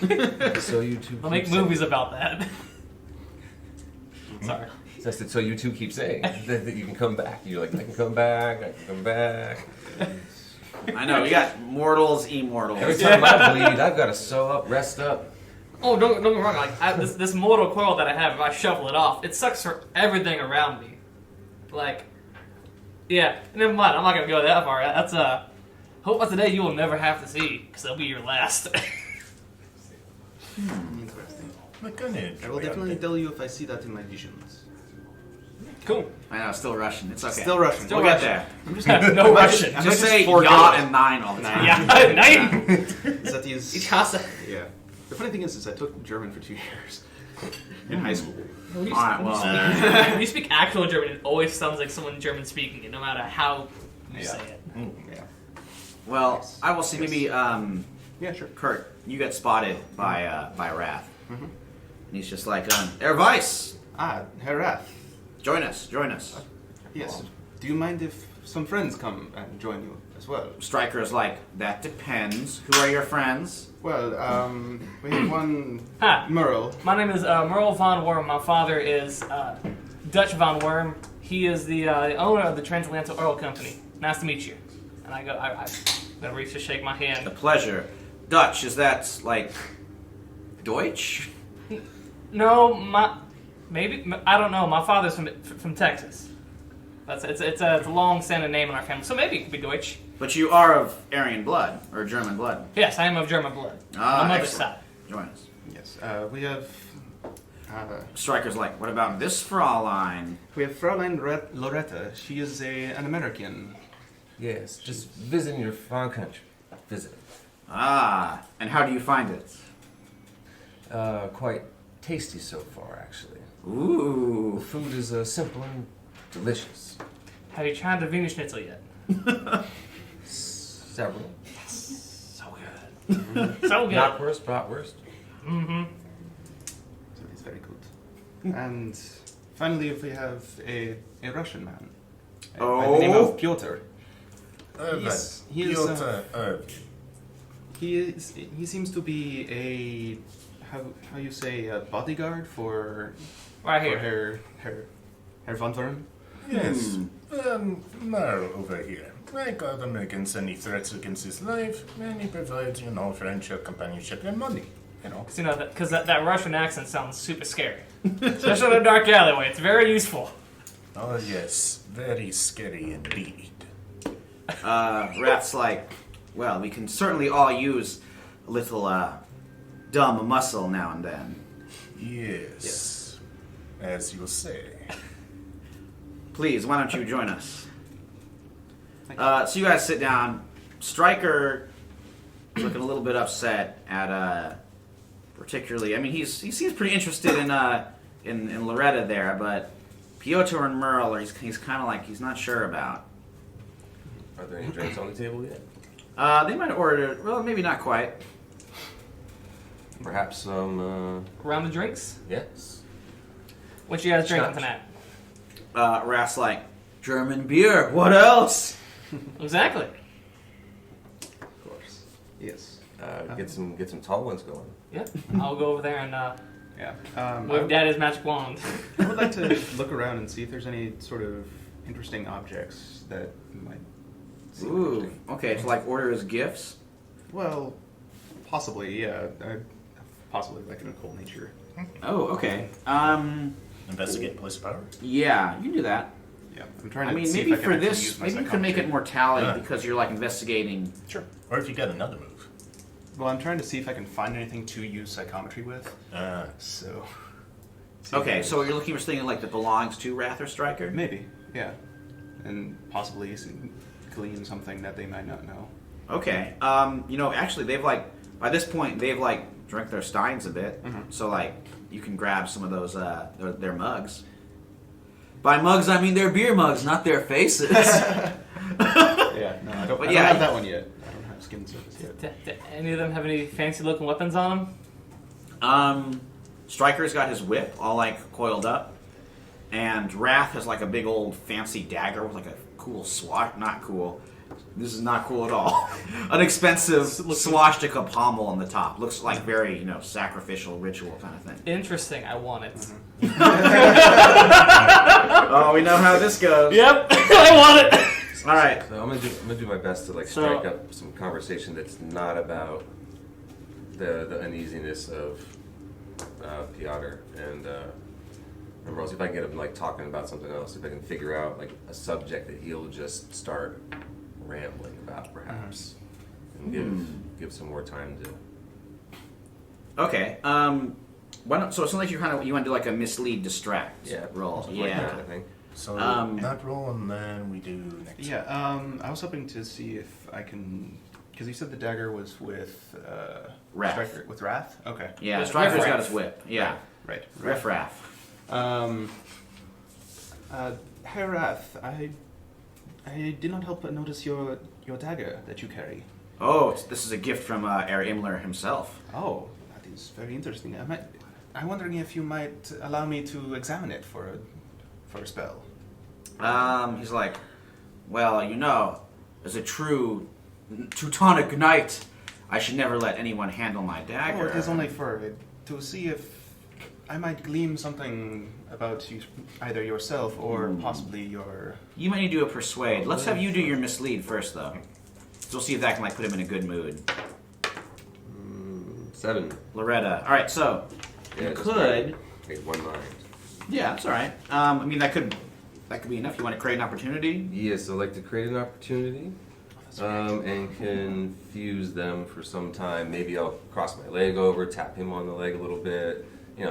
So you two. We'll keep make saying- movies about that. Sorry. I said, so you two keep saying that you can come back. You're like, I can come back. I can come back. I know, we got mortals, immortals. Every time I bleed, I've got to sew up, rest up. Oh, don't get me wrong. Like this mortal coil that I have, if I shuffle it off, it sucks for everything around me. Like, yeah. Never mind. I'm not gonna go that far. That's hope that's the day you will never have to see, because that'll be your last. Interesting. I kinda I will enjoy definitely it. tell you if I see that in my visions. Cool. I know, still Russian. It's okay. Still Russian. Still We'll get Russian. there. No Russian. I'm Just just say forget yacht it. and 9 all the time. Yeah, 9. Is that is Ikasa. Yeah. The funny thing is I took German for 2 years in high school. When you, Alright, when you well, speak, when you speak actual German, it always sounds like someone German speaking it, no matter how you say it. Yeah. Well, I will see. Maybe Yeah, sure. Kurt, you get spotted by Wrath, and he's just like, Herr Weiss, Ah, Herr Rath. join us, join us. Yes. Do you mind if some friends come and join you as well? Stryker is like, that depends. Who are your friends? Well, we have one Hi, Merle. my name is Merle von Worm. My father is Dutch von Worm. He is the owner of the Transatlantic Oil Company. Nice to meet you. And I gotta reach to shake my The hand. pleasure. Dutch, is that like Deutsch? No, I don't know. My father's from Texas. It's a long-standing name in our family, so maybe it could be Deutsch. But you are of Aryan blood, or German blood. Yes, I am of German blood. Ah, My mother's excellent. side. Join us. Yes. We have Stryker's like, what about this Fraulein? Fraulein Loretta. She is an American. Yes, just visiting your foreign country. Visit. Ah, and how do you find it? Quite tasty so far, actually. The Ooh. food is simple and delicious. Have you tried the Wiener Schnitzel yet? Several. So good. So good. Bratwurst, bratwurst. Mm-hmm. So it's very good. And finally, we have a Russian man. By the name Oh. of Piotr. He is, He seems to be a how you say a bodyguard for Right for here. Herr Van Worm. Yes. Merle over here. I got him against any threats against his life, and he provides, friendship, companionship, and money. Because that Russian accent sounds super scary. Especially in a dark alleyway. It's very useful. Oh, yes. Very scary indeed. Wrath's like, well, we can certainly all use a little dumb muscle now and then. Yes. As you say. Please, why don't you join us? So you guys sit down. Stryker is looking a little bit upset at, particularly. I mean, he seems pretty interested in Loretta there, but Piotr and Merle, he's kind of like he's not sure about. Are there any drinks on the table yet? They might order. Well, maybe not quite. Perhaps some. Around the drinks? Yes. What you guys drinking Scotch. tonight? Wrath's like German beer. What else? Exactly. Of course. Yes. Get some tall ones going. Yeah. I'll go over there and Yeah. wave Daddy's magic wand. I would like to look around and see if there's any sort of interesting objects that might seem Ooh. interesting. Okay, to like order as gifts. Well, possibly, yeah. Possibly like an occult nature. Oh, okay. Investigate place of power? Yeah, you can do that. Yeah. I'm trying I to mean, see maybe if I can for actually this, use my maybe you can make it psychometry. mortality Yeah. because you're like investigating. Sure. Or if you got another move. Well, I'm trying to see if I can find anything to use psychometry with. So. see if Okay, I- so you're looking for something like that belongs to Wrath or Stryker? maybe, yeah, and possibly glean something that they might not know. Okay. Actually, they've like by this point they've like drank their steins a bit, so like you can grab some of those their mugs. By mugs, I mean their beer mugs, not their faces. Yeah, no, I don't, But I yeah, don't have that one yet. I don't have skin surface yet. Any of them have any fancy-looking weapons on them? Striker's got his whip all like coiled up, and Wrath has like a big old fancy dagger with like a cool not cool. This is not cool at all. An expensive swastika pommel on the top. Looks like very, sacrificial ritual kind of thing. Interesting. I want it. Oh, we know how this goes. Yep, I want it. All right. So I'm gonna do my best to like strike up some conversation that's not about the uneasiness of Piotr and Rose. If I can get him like talking about something else, if I can figure out like a subject that he'll just start rambling about, perhaps, and give some more time to. Okay. Why don't, so it sounds like you want to do like a mislead distract roll. Like that, I think. So that roll, and then we do next. Yeah, I was hoping to see if I can, because you said the dagger was with Wrath. Striker, with Wrath. Okay. Yeah, With Striker's Riff got Raff. his whip. Yeah. Right. Riff Raff. Herr Wrath, I did not help but notice your dagger that you carry. Oh, this is a gift from Herr Imler himself. Oh, that is very interesting. I'm wondering if you might allow me to examine it for a spell. He's like, well, as a true Teutonic knight, I should never let anyone handle my dagger. Oh, it is only to see if I might glean something about you, either yourself or possibly your... You might need to do a persuade. Let's have you do your mislead first, though. So we'll see if that can put him in a good mood. 7. Loretta. All right, so Yeah, you just could. Okay, 1 mind. Yeah, that's all right. That could be enough. You want to create an opportunity? Yes, I'd like to create an opportunity and confuse them for some time. Maybe I'll cross my leg over, tap him on the leg a little bit.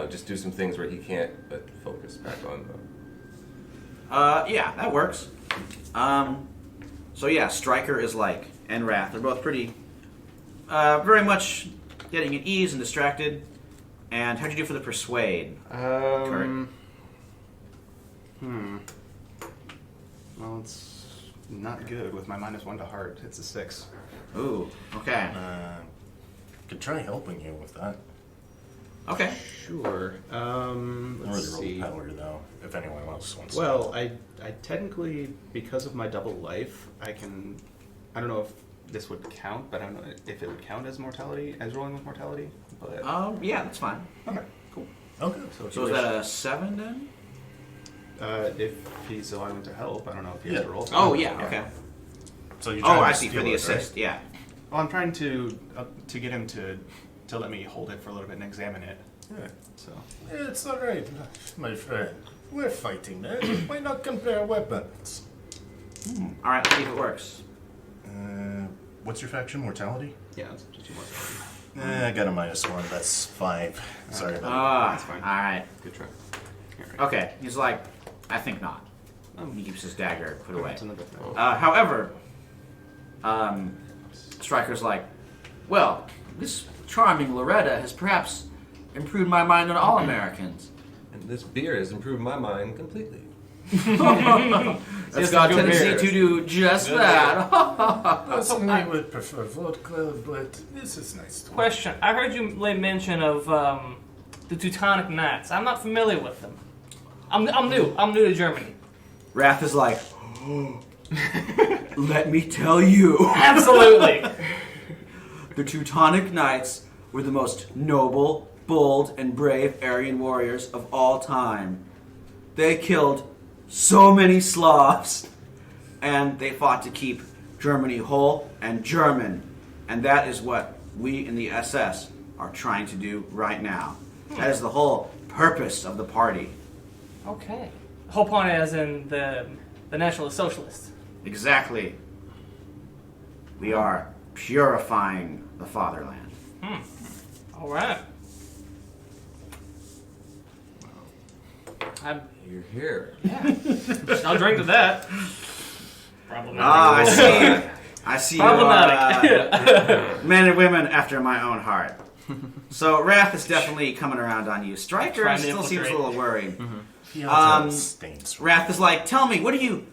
Just do some things where he can't but focus back on them. Yeah, that works. So yeah, Striker is like, and Wrath, they're both pretty, very much getting at ease and distracted. And how'd you do for the persuade? Kurt? Well, it's not good with my -1 to heart. It's a 6. Ooh, okay. Could try helping you with that. Okay. Sure. Or Let's the see. power, though, if anyone else wants Well, I technically, because of my double life, I don't know if this would count, but I don't know if it would count as mortality, as rolling with mortality. But Yeah, that's fine. Okay, cool. Okay. if So you is wish- that a 7 then? if he's allowing to help, I don't know if he has to roll. Oh, yeah, okay. So you Oh, I see, for the assist, yeah. Well, I'm trying to get him to let me hold it for a little bit and examine it. Yeah. So It's all right, my friend. We're fighting, man. Why not compare weapons? All right, let's see if it works. What's your faction? Mortality? yeah, it's just 2 more. I got a -1. That's 5. Sorry about That's fine. All right. Good try. Okay, he's like, I think not. He keeps his dagger put away. That's another thing. However, Striker's like, well, this charming Loretta has perhaps improved my mind on all Americans. And this beer has improved my mind completely. It's got a good tendency beers. to do just that. Personally, I would prefer vodka, but this is nice too. Question. I heard you lay mention of the Teutonic Knights. I'm not familiar with them. I'm new. I'm new to Germany. Wrath is like, let me tell you. Absolutely. The Teutonic Knights were the most noble, bold, and brave Aryan warriors of all time. They killed so many Slavs, and they fought to keep Germany whole and German. And that is what we in the SS are trying to do right now. That is the whole purpose of the party. Okay. Whole point as in the National Socialists. Exactly. We are purifying the fatherland. All right. You're here. I'll drink to that. Problematic. Ah, I see. I see. Problematic. Men and women after my own heart. So Wrath is definitely coming around on you. Striker Trying to still seems a infiltrate. little worried. Stains. Wrath is like, tell me, what are you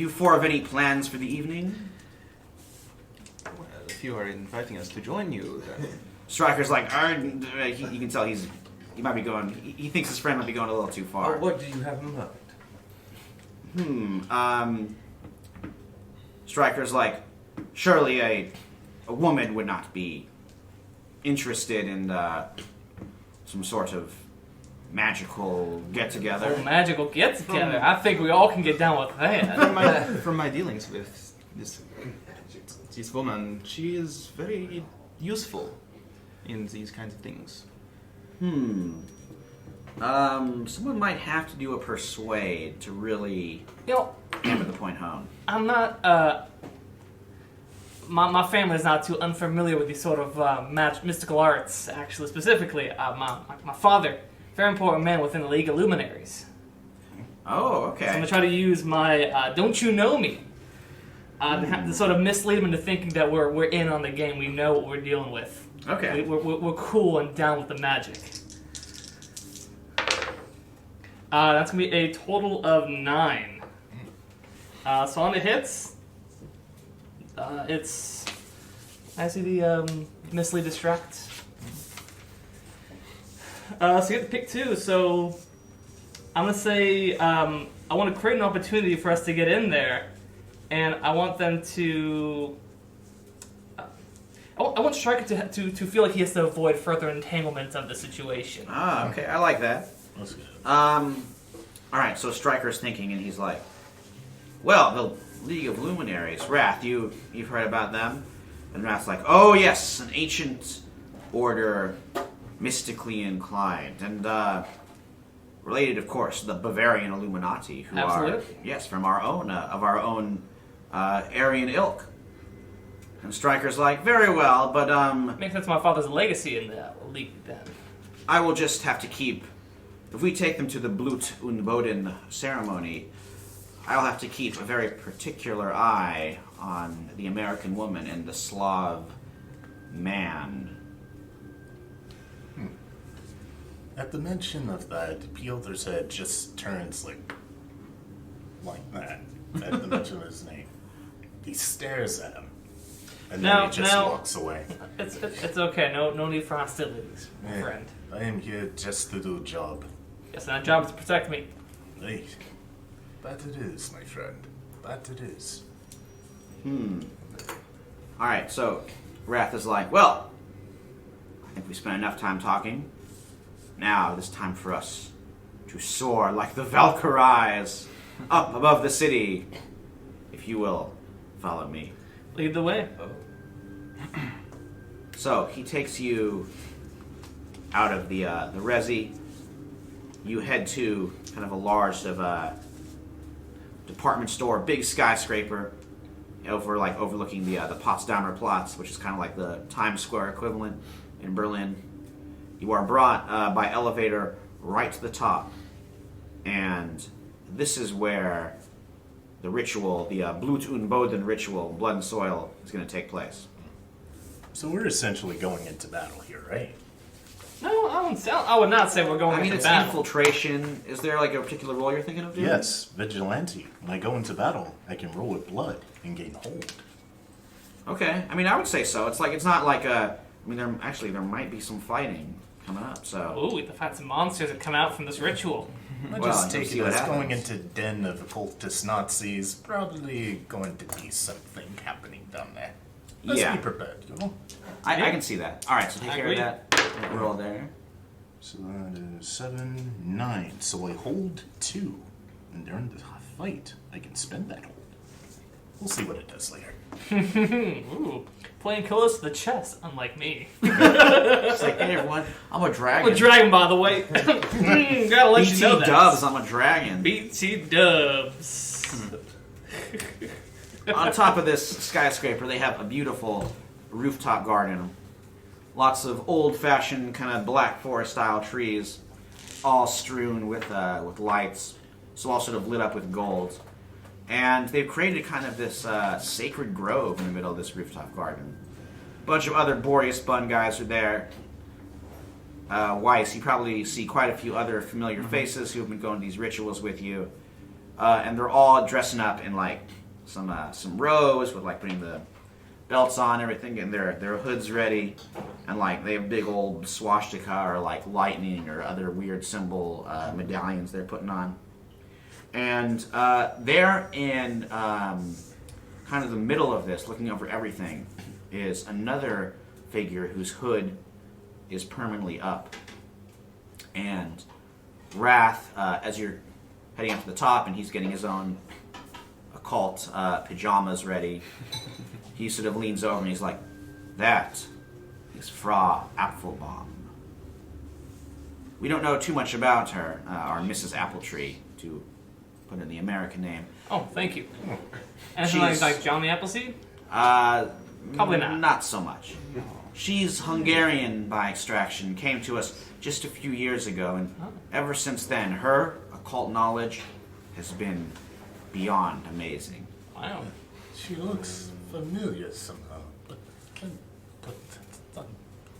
four of any plans for the evening? you are inviting us to join you, then... Striker's like, you can tell he might be going. He thinks his friend might be going a little too far. What do you have in mind? Striker's like, surely a woman would not be interested in some sort of magical get-together. Oh, magical get-together. I think we all can get down with that. From my dealings with this woman, she is very useful in these kinds of things. Someone might have to do a persuade to really hammer the point home. I'm not, my family is not too unfamiliar with these sort of mystical arts, actually, specifically. My father, very important man within the League of Luminaries. Oh, okay. So I'm going to try to use my don't you know me to sort of mislead him into thinking that we're in on the game. We know what we're dealing with. Okay. We're cool and down with the magic. That's going to be a total of 9. So on the hits, it's... I see the mislead distract. So you get to pick 2, so I'm going to say I want to create an opportunity for us to get in there, and I want them to... I want Striker to feel like he has to avoid further entanglement of the situation. Ah, okay, I like that. That's good. Alright, so Striker's thinking, and he's like, well, the League of Luminaries, Wrath, you've heard about them? And Wrath's like, oh yes, an ancient order, mystically inclined, and related, of course, to the Bavarian Illuminati, who Absolutely. are, yes, from our own, of our own Aryan ilk. And Striker's like, very well, but Makes sense my father's legacy in the league then. I will just have to keep... If we take them to the Blut und Boden ceremony, I'll have to keep a very particular eye on the American woman and the Slav man. At the mention of that, Piotr's head just turns like that at the mention of his name. He stares at him, and then he just walks away. It's okay. No need for hostilities, my friend. I am here just to do a job. Yes, and that job is to protect me. Hey, that it is, my friend. That it is. Alright, so Wrath is like, well, I think we spent enough time talking. Now it is time for us to soar like the Valkyries up above the city. If you will, follow me. Lead the way. So he takes you out of the resi. You head to kind of a large sort of department store, big skyscraper, overlooking the Potsdamer Platz, which is kind of like the Times Square equivalent in Berlin. You are brought by elevator right to the top, and this is where the ritual, the Blut und Boden ritual, blood and soil, is going to take place. So we're essentially going into battle here, right? No, I would not say we're going I mean, into it's battle. infiltration. Is there like a particular role you're thinking of doing? Yes, vigilante. When I go into battle, I can roll with blood and gain hold. Okay. I mean, I would say so. It's not like a... I mean, there might be some fighting coming up, so... Ooh, we have to fight some monsters that come out from this ritual. I Well, just you'll take see it what as happens. going into den of occultist Nazis. Probably going to be something happening down there. Let's Yeah. be prepared, you know? I can see that. All right, so take I care agree. of that. Roll there. So that is 7, 9. So I hold 2. And during the fight, I can spend that hold. We'll see what it does later. Ooh, playing close to the chest, unlike me. It's like, hey everyone, I'm a dragon. I'm a dragon, by the way. Gotta let BT you know that. dubs, I'm a dragon. BT dubs. On top of this skyscraper, they have a beautiful rooftop garden. Lots of old-fashioned kind of Black Forest-style trees, all strewn with lights, so all sort of lit up with gold. And they've created kind of this sacred grove in the middle of this rooftop garden. A bunch of other Boreas Bun guys are there. Weiss, you probably see quite a few other familiar faces who have been going to these rituals with you. And they're all dressing up in like some robes with like putting the belts on, everything, and their hoods ready, and like they have big old swastika or like lightning or other weird symbol medallions they're putting on. And there in kind of the middle of this, looking over everything, is another figure whose hood is permanently up. And Wrath, as you're heading up to the top, and he's getting his own occult pajamas ready, he sort of leans over and he's like, "That is Frau Apfelbaum. We don't know too much about her, or Mrs. Appletree, to put in the American name. Oh, thank you. Anything She's- like Johnny Appleseed? Probably not. Not so much. She's Hungarian by extraction, came to us just a few years ago, and ever since then, her occult knowledge has been beyond amazing. Wow. She looks familiar somehow, but can't put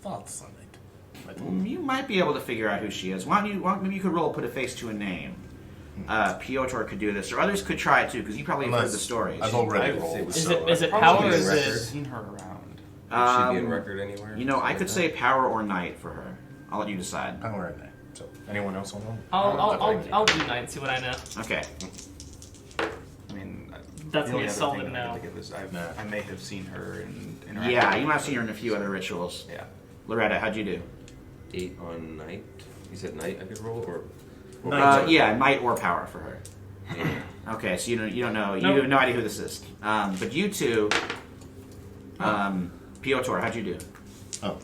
thoughts on it. I don't You might be able to figure out who she is. Maybe you could roll put a face to a name. Piotr could do this, or others could try it too, because you probably have heard the stories. I've already I would say rolled. with- Is it Probably power or a is record. I've it... seen her around. Would she be in record anywhere? You know, I could say Something power or night for her. I'll let you decide. Power in there. So, anyone else want one? I'll do 9 and see what I know. Okay. I mean, That's the me only a other solid thing that I no. can think of is No. I may have seen her in interact Yeah, with you might have seen her in a few other rituals. Yeah. Loretta, how'd you do? 8 on night. You said night I could roll, or Yeah, might or power for her. Okay, so you don't know. You Nope. have no idea who this is. But you two, Piotr, how'd you do? Oh,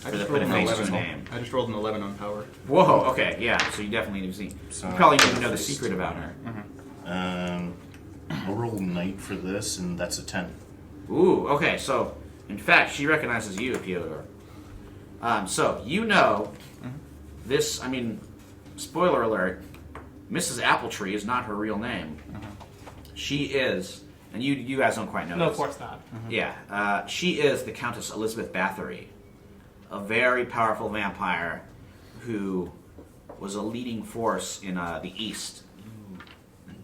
I For the just put rolled a an face to 11. a name. I just rolled an 11 on power. Whoa. Okay. Yeah. So you definitely have seen. So- You probably need to know the secret about her. I'll roll night for this, and that's a 10. Ooh. Okay. So in fact, she recognizes you, Piotr. So you know this. I mean, spoiler alert: Mrs. Appletree is not her real name. She is, and you guys don't quite know. No, this. of course not. Yeah, she is the Countess Elizabeth Bathory, a very powerful vampire who was a leading force in the East.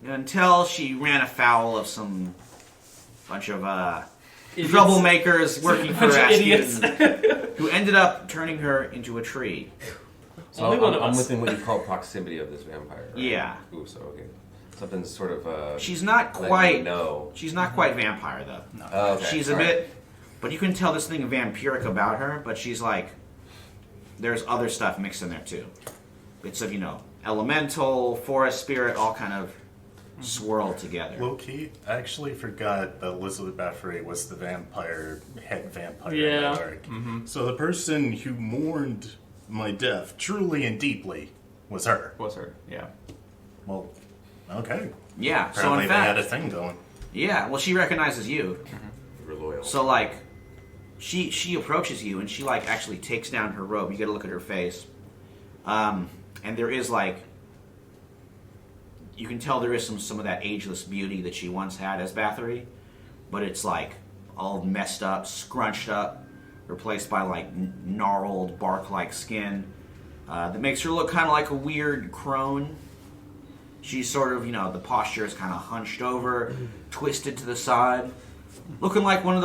Until she ran afoul of some bunch of Idiots. troublemakers working for Bunch of idiots. Rasputin, who ended up turning her into a tree. So Only one of I'm us. within what you call proximity of this vampire. Right? Yeah. Ooh, so okay. Something's sort of. She's not letting me quite. know. She's not quite vampire though. Oh, okay. She's a All right. bit, but you can tell this thing vampiric about her. But she's like, there's other stuff mixed in there too. It's of elemental, forest spirit, all kind of swirled together. Low-key, I actually forgot that Elizabeth Bathory was the head vampire in Yeah. that arc. So the person who mourned my death truly and deeply was her. Was her? Yeah. Well, okay. Yeah. So Apparently in they had a fact, thing going. yeah. Well, she recognizes you. We're loyal. So like, she approaches you and she like actually takes down her robe. You get a look at her face, and there is like, you can tell there is some of that ageless beauty that she once had as Bathory, but it's like all messed up, scrunched up, replaced by like gnarled bark-like skin that makes her look kind of like a weird crone. She's sort of, the posture is kind of hunched over, twisted to the side, looking like one of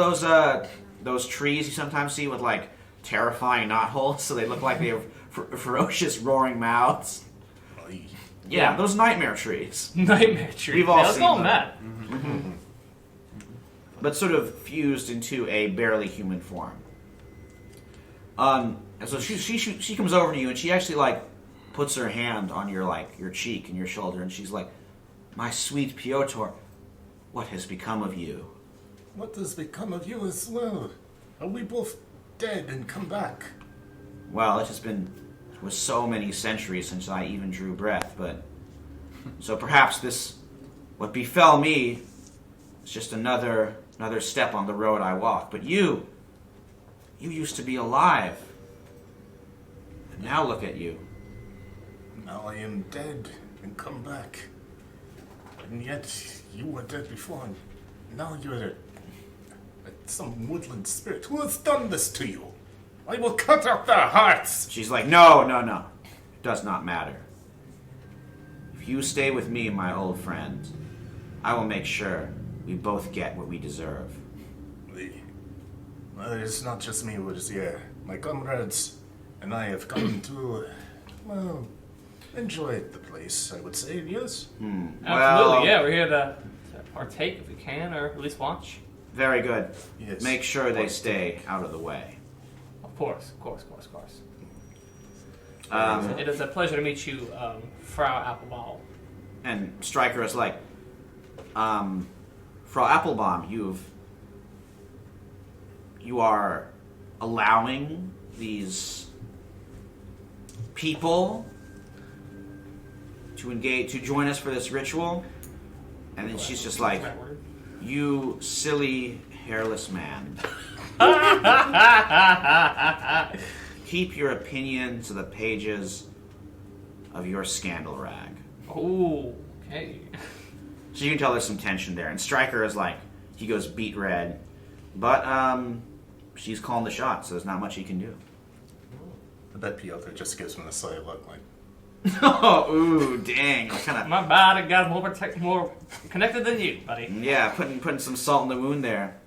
those trees you sometimes see with like terrifying knotholes, so they look like they have ferocious roaring mouths. Oy. Yeah, those nightmare trees, Nightmare tree. We've all Yeah, let's seen call him that. that. but sort of fused into a barely human form. And so she comes over to you and she actually like puts her hand on your cheek and your shoulder and she's like, "My sweet Piotr, what has become of you?" What has become of you as well? Are we both dead and come back? Well, it was so many centuries since I even drew breath, but so perhaps what befell me is just another step on the road I walk. But you used to be alive. And now look at you. Now I am dead and come back. And yet you were dead before, and now you're some woodland spirit. Who has done this to you? I will cut out their hearts! She's like, no. It does not matter. If you stay with me, my old friend, I will make sure we both get what we deserve. It's not just me who is here. My comrades and I have come to, well, enjoy the place, I would say, yes? Absolutely, Well, yeah. We're here to partake if we can, or at least watch. very good. Yes. Make sure they stay out of the way. Of course. Um, It is a pleasure to meet you, Frau Applebaum. and Stryker is like, Frau Applebaum, you are allowing these people to join us for this ritual? And then she's just like, you silly hairless man. Keep your opinion to the pages of your scandal rag. Oh, okay. So you can tell there's some tension there. And Stryker is like, he goes beet red. But she's calling the shots, so there's not much he can do. I bet Piotr just gives him a slight look like, Oh, ooh, dang. My body got more connected than you, buddy. Yeah, putting some salt in the wound there.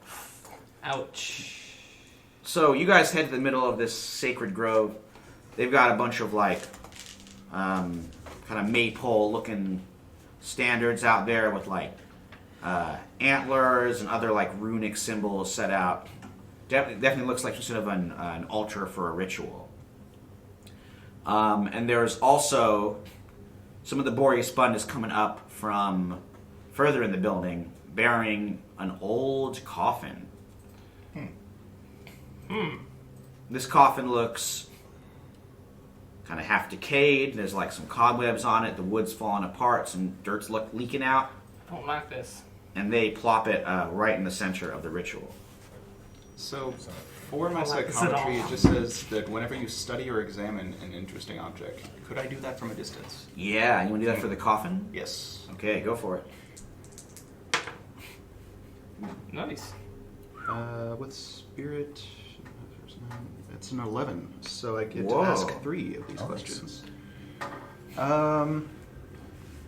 Ouch. So you guys head to the middle of this sacred grove. They've got a bunch of like kind of maypole-looking standards out there with like antlers and other like runic symbols set out. Definitely looks like sort of an altar for a ritual. And there's also some of the Boreas Bund is coming up from further in the building, bearing an old coffin. This coffin looks kind of half decayed. There's like some cobwebs on it. The wood's falling apart. Some dirt's leaking out. I don't like this. And they plop it right in the center of the ritual. So, for my I like this at psychometry, all. it just says that whenever you study or examine an interesting object, could I do that from a distance? Yeah, you want to do that for the coffin? Yes. Okay, go for it. Nice. With spirit, it's an 11, so I get Whoa. to ask 3 of these Nice. questions.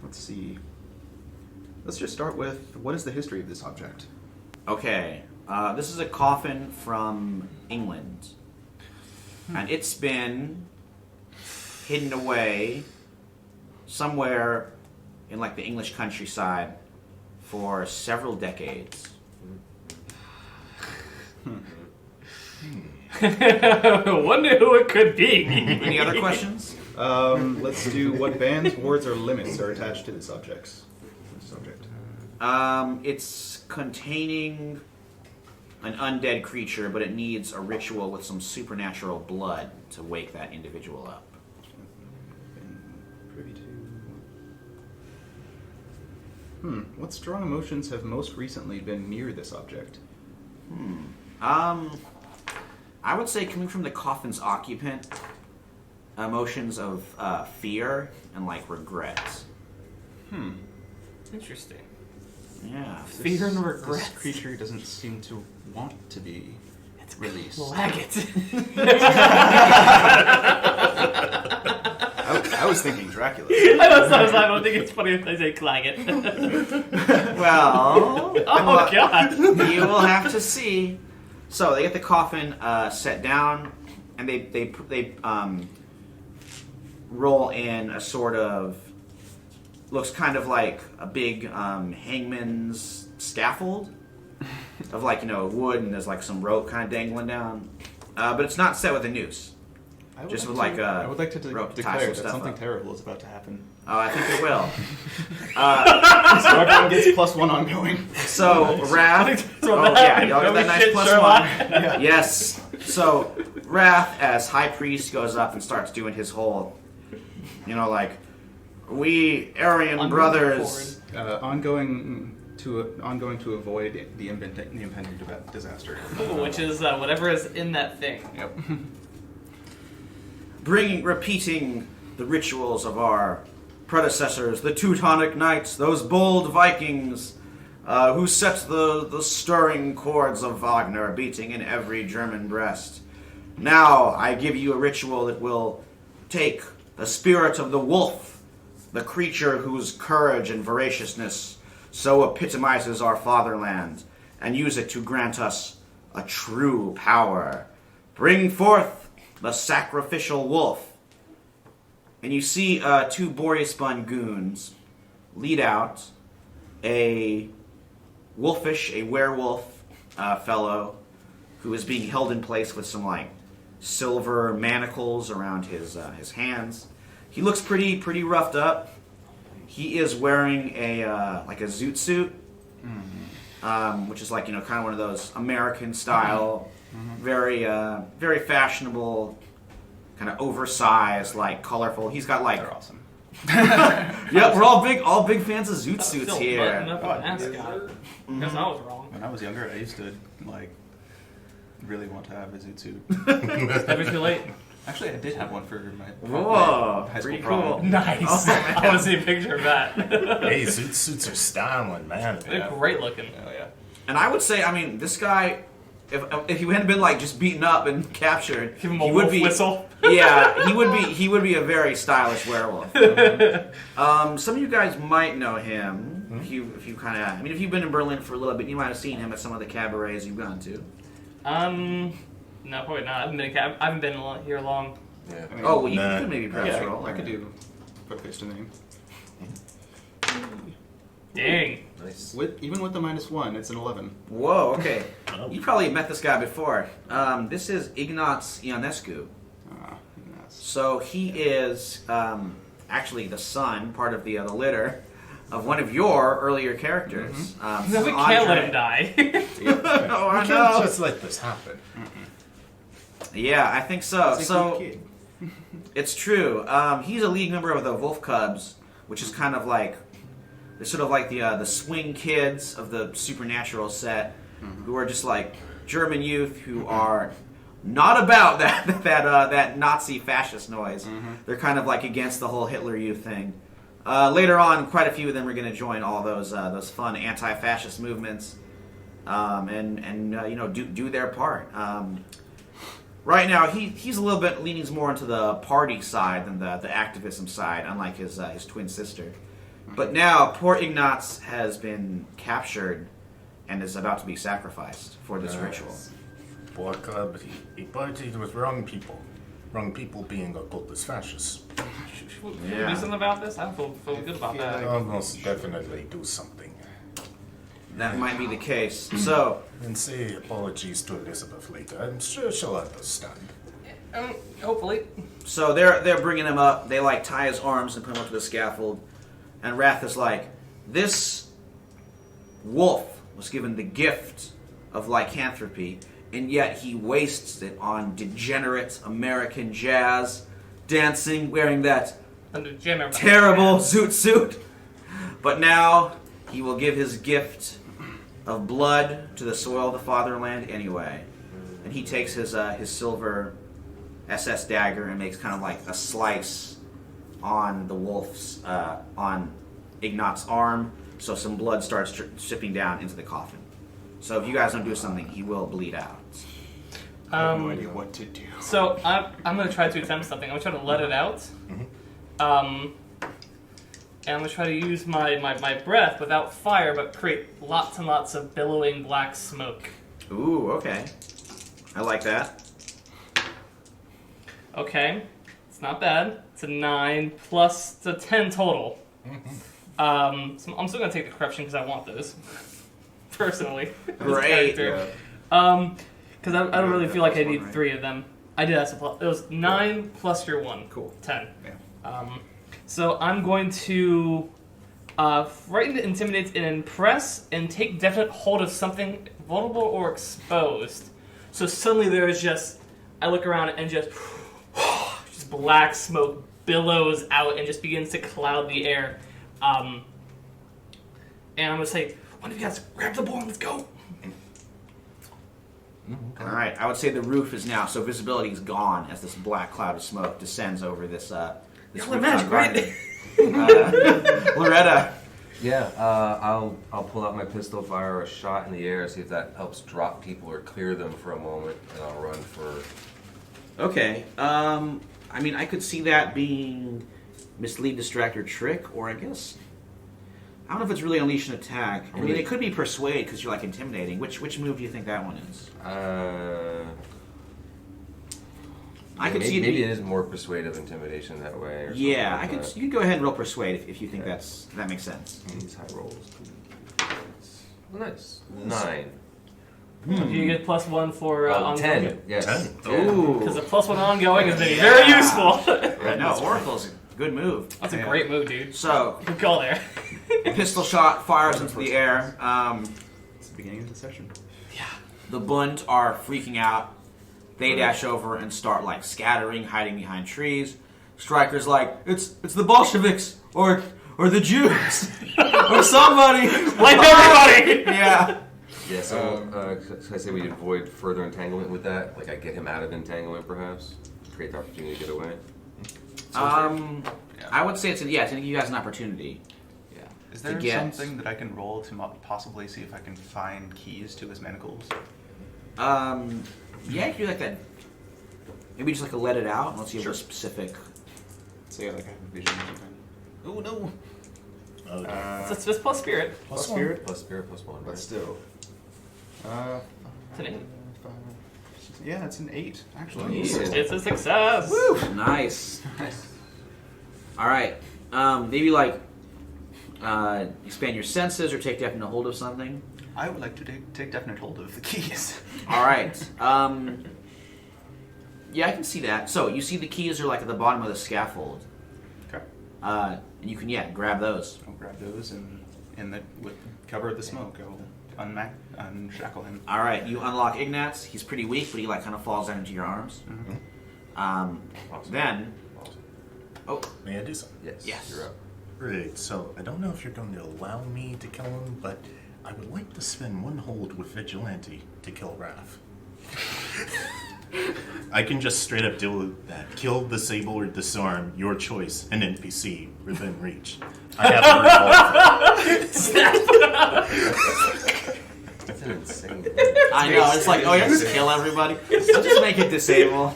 Let's see. Let's just start with, what is the history of this object? Okay, this is a coffin from England. And it's been hidden away somewhere in like the English countryside for several decades. Wonder who it could be. Any other questions? Let's do what bans, wards, or limits are attached to this object. It's containing an undead creature, but it needs a ritual with some supernatural blood to wake that individual up. Privy to... What strong emotions have most recently been near this object? I would say coming from the coffin's occupant, emotions of fear and like regret. Interesting. Yeah. Fear and regret. This creature doesn't seem to want to be released. Lag it. I was thinking Dracula. I don't think it's funny if they say clag it. Well, Oh, God. you will have to see. So they get the coffin set down, and they roll in a sort of looks kind of like a big hangman's scaffold of like wood, and there's like some rope kind of dangling down, but it's not set with a noose. Just with like a I would like to rope to tie declare some that stuff something up. terrible is about to happen. Oh, I think it will. So everyone gets +1 ongoing. So Wrath. Oh yeah, y'all get that nice +1. Yes. So Wrath, as High Priest, goes up and starts doing his whole, like, we Aryan brothers. Ongoing to avoid the impending disaster. Which is whatever is in that thing. Yep. Repeating the rituals of our predecessors, the Teutonic Knights, those bold Vikings who set the stirring chords of Wagner beating in every German breast. Now I give you a ritual that will take the spirit of the wolf, the creature whose courage and voraciousness so epitomizes our fatherland, and use it to grant us a true power. Bring forth the sacrificial wolf. And you see 2 Boreaspun goons lead out a wolfish, a werewolf fellow who is being held in place with some like silver manacles around his hands. He looks pretty roughed up. He is wearing a like a zoot suit, which is like kind of one of those American style, very fashionable, kind of oversized, like colorful. He's got like They're awesome. yeah, we're all big fans of zoot suits Still here. buttoned up on ascot. Guess I was wrong. When I was younger, I used to like really want to have a zoot suit. Never too late. Actually, I did have one for my Whoa, high school pretty prom. cool. Nice. Oh, man. I want to see a picture of that. Hey, zoot suits are styling, man. They're great looking. Oh yeah. And I would say, I mean, this guy, if he hadn't been like just beaten up and captured, Give him he a would wolf be. whistle. Yeah, he would be a very stylish werewolf. Some of you guys might know him if you kind of. I mean, if you've been in Berlin for a little bit, you might have seen him at some of the cabarets you've gone to. No, probably not. I haven't been here long. Yeah. I mean, Oh, well, you Nah. could maybe perhaps yeah, roll. I could do put face to name. Dang. Nice. Even with the -1, it's an 11. Whoa, okay. Oh. You probably met this guy before. This is Ignaz Ionescu. Yes. So he is actually the son, part of the litter, of one of your earlier characters. No, we can't let him die. Oh, I We can't know. just let this happen. Yeah, I think so. He's a So good kid. it's true. He's a league member of the Wolf Cubs, which is kind of like they're sort of like the swing kids of the Supernatural set, who are just like German youth who are not about that Nazi fascist noise. They're kind of like against the whole Hitler Youth thing. Later on, quite a few of them are going to join all those fun anti-fascist movements, and do their part. Right now, he's a little bit leaning more into the party side than the activism side, unlike his twin sister. But now, poor Ignaz has been captured and is about to be sacrificed for this ritual. Boy Club, he partied with wrong people. Wrong people being occultist fascists. Should we Yeah. do something about this? I don't feel good about that. I'll most definitely do something. That might be the case. So, And say apologies to Elizabeth later. I'm sure she'll understand. Hopefully. So they're bringing him up. They like tie his arms and put him up to the scaffold. And Wrath is like, this wolf was given the gift of lycanthropy, and yet he wastes it on degenerate American jazz, dancing, wearing that terrible zoot suit. But now he will give his gift of blood to the soil of the fatherland anyway. And he takes his silver SS dagger and makes kind of like a slice on the wolf's, on Ignat's arm, so some blood starts dripping down into the coffin. So if you guys don't do something, he will bleed out. I have no idea what to do. So I'm going to try to attempt something. I'm going to try to let it out. And I'm going to try to use my breath without fire, but create lots and lots of billowing black smoke. Ooh, okay. I like that. Okay. It's not bad. It's a 9 plus it's a 10 total. So I'm still going to take the corruption because I want those. Personally. Great. Because I don't really feel like I need 3 of them. I did have some plus. It was 9 plus your 1. Cool. 10. So I'm going to frighten, intimidate, and impress, and take definite hold of something vulnerable or exposed. So suddenly there's just, I look around and just black smoke billows out and just begins to cloud the air. And I'm going to say, one of you guys grab the ball and let's go. All right. I would say the roof is now, so visibility is gone as this black cloud of smoke descends over this. This Y'all are magic, right? Loretta. Yeah, I'll pull out my pistol, fire a shot in the air, see if that helps drop people or clear them for a moment, and I'll run for. Okay. I mean, I could see that being mislead, distract, or trick, or I guess I don't know if it's really unleash an attack. I mean, it could be persuade because you're like intimidating. Which move do you think that one is? I could see maybe it is more persuasive intimidation that way. Or yeah, like I could. You can go ahead and roll persuade if you think that makes sense. These high rolls. Nice. 9. Do you get +1 for 10. Yes. 10. Ooh, Because a +1 ongoing is very useful. no, Oracle's a good move. That's a great move, dude. So, Good call there. pistol shot fires into the air. It's the beginning of the session. The Bund are freaking out. They dash over and start like scattering, hiding behind trees. Striker's like, it's the Bolsheviks or the Jews or somebody. Like everybody! Yeah. Yeah, so I say we avoid further entanglement with that? Like, I get him out of entanglement, perhaps? Create the opportunity to get away? I would say it's to give you guys an opportunity. Yeah. Is there get- something that I can roll to possibly see if I can find keys to his manacles? Yeah, you could do like that. Maybe just like a let it out, and let's see if we're specific. So like I have a vision or something. Oh no! It's just plus spirit. Plus spirit. Plus spirit, plus 1. But Right? still. It's an 8. Yeah, it's an 8 actually. It's a success. Woo! Nice. All right. Maybe like expand your senses or take definite hold of something. I would like to take definite hold of the keys. All right. Yeah, I can see that. So you see the keys are like at the bottom of the scaffold. Okay. And you can grab those. I'll grab those and with cover of the smoke, I'll unshackle him. All right. You unlock Ignatz. He's pretty weak, but he like kind of falls down into your arms. Awesome. Then. Awesome. Oh. May I do so? Yes. You're up. Right, so I don't know if you're going to allow me to kill him, but I would like to spend one hold with Vigilante to kill Raph. I can just straight up deal with that. Kill, disable, or disarm, your choice, an NPC within reach. I have a revolver. That's an insane I know. It's like, oh, you have to kill everybody. So just make it disable.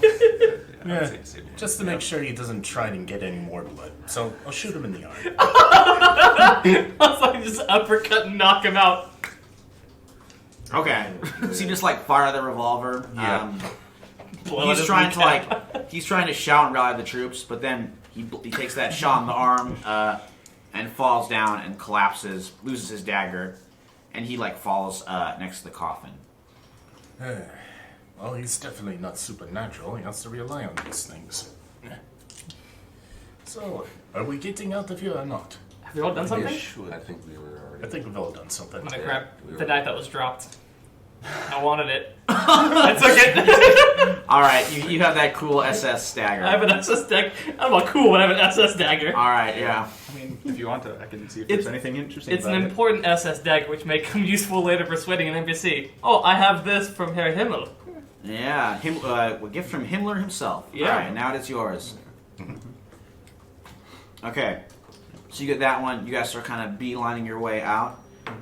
Yeah, just to make sure he doesn't try and get any more blood. So I'll shoot him in the arm. I was like, just uppercut and knock him out. Okay. So you just like fire the revolver. Yeah. He's trying to shout and rally the troops, but then he takes that shot in the arm and falls down and collapses, loses his dagger, and he like falls next to the coffin. Well, he's definitely not supernatural. He has to rely on these things. So, are we getting out of here or not? Have you all done something? I think we were already. I think we've all done something. I'm gonna Yeah, grab we were- the knife that was dropped. I wanted it. I took it. All right, you have that cool SS dagger. I have an SS dagger. I'm not cool, but I have an SS dagger. All right, yeah. I mean, if you want to, I can see if It's- there's anything interesting It's an about it. important SS dagger which may come useful later persuading an NPC. Oh, I have this from Herr Himmel. Yeah, a gift from Himmler himself. Yeah. All right, now it's yours. Okay, so you get that one. You guys start kind of beelining your way out.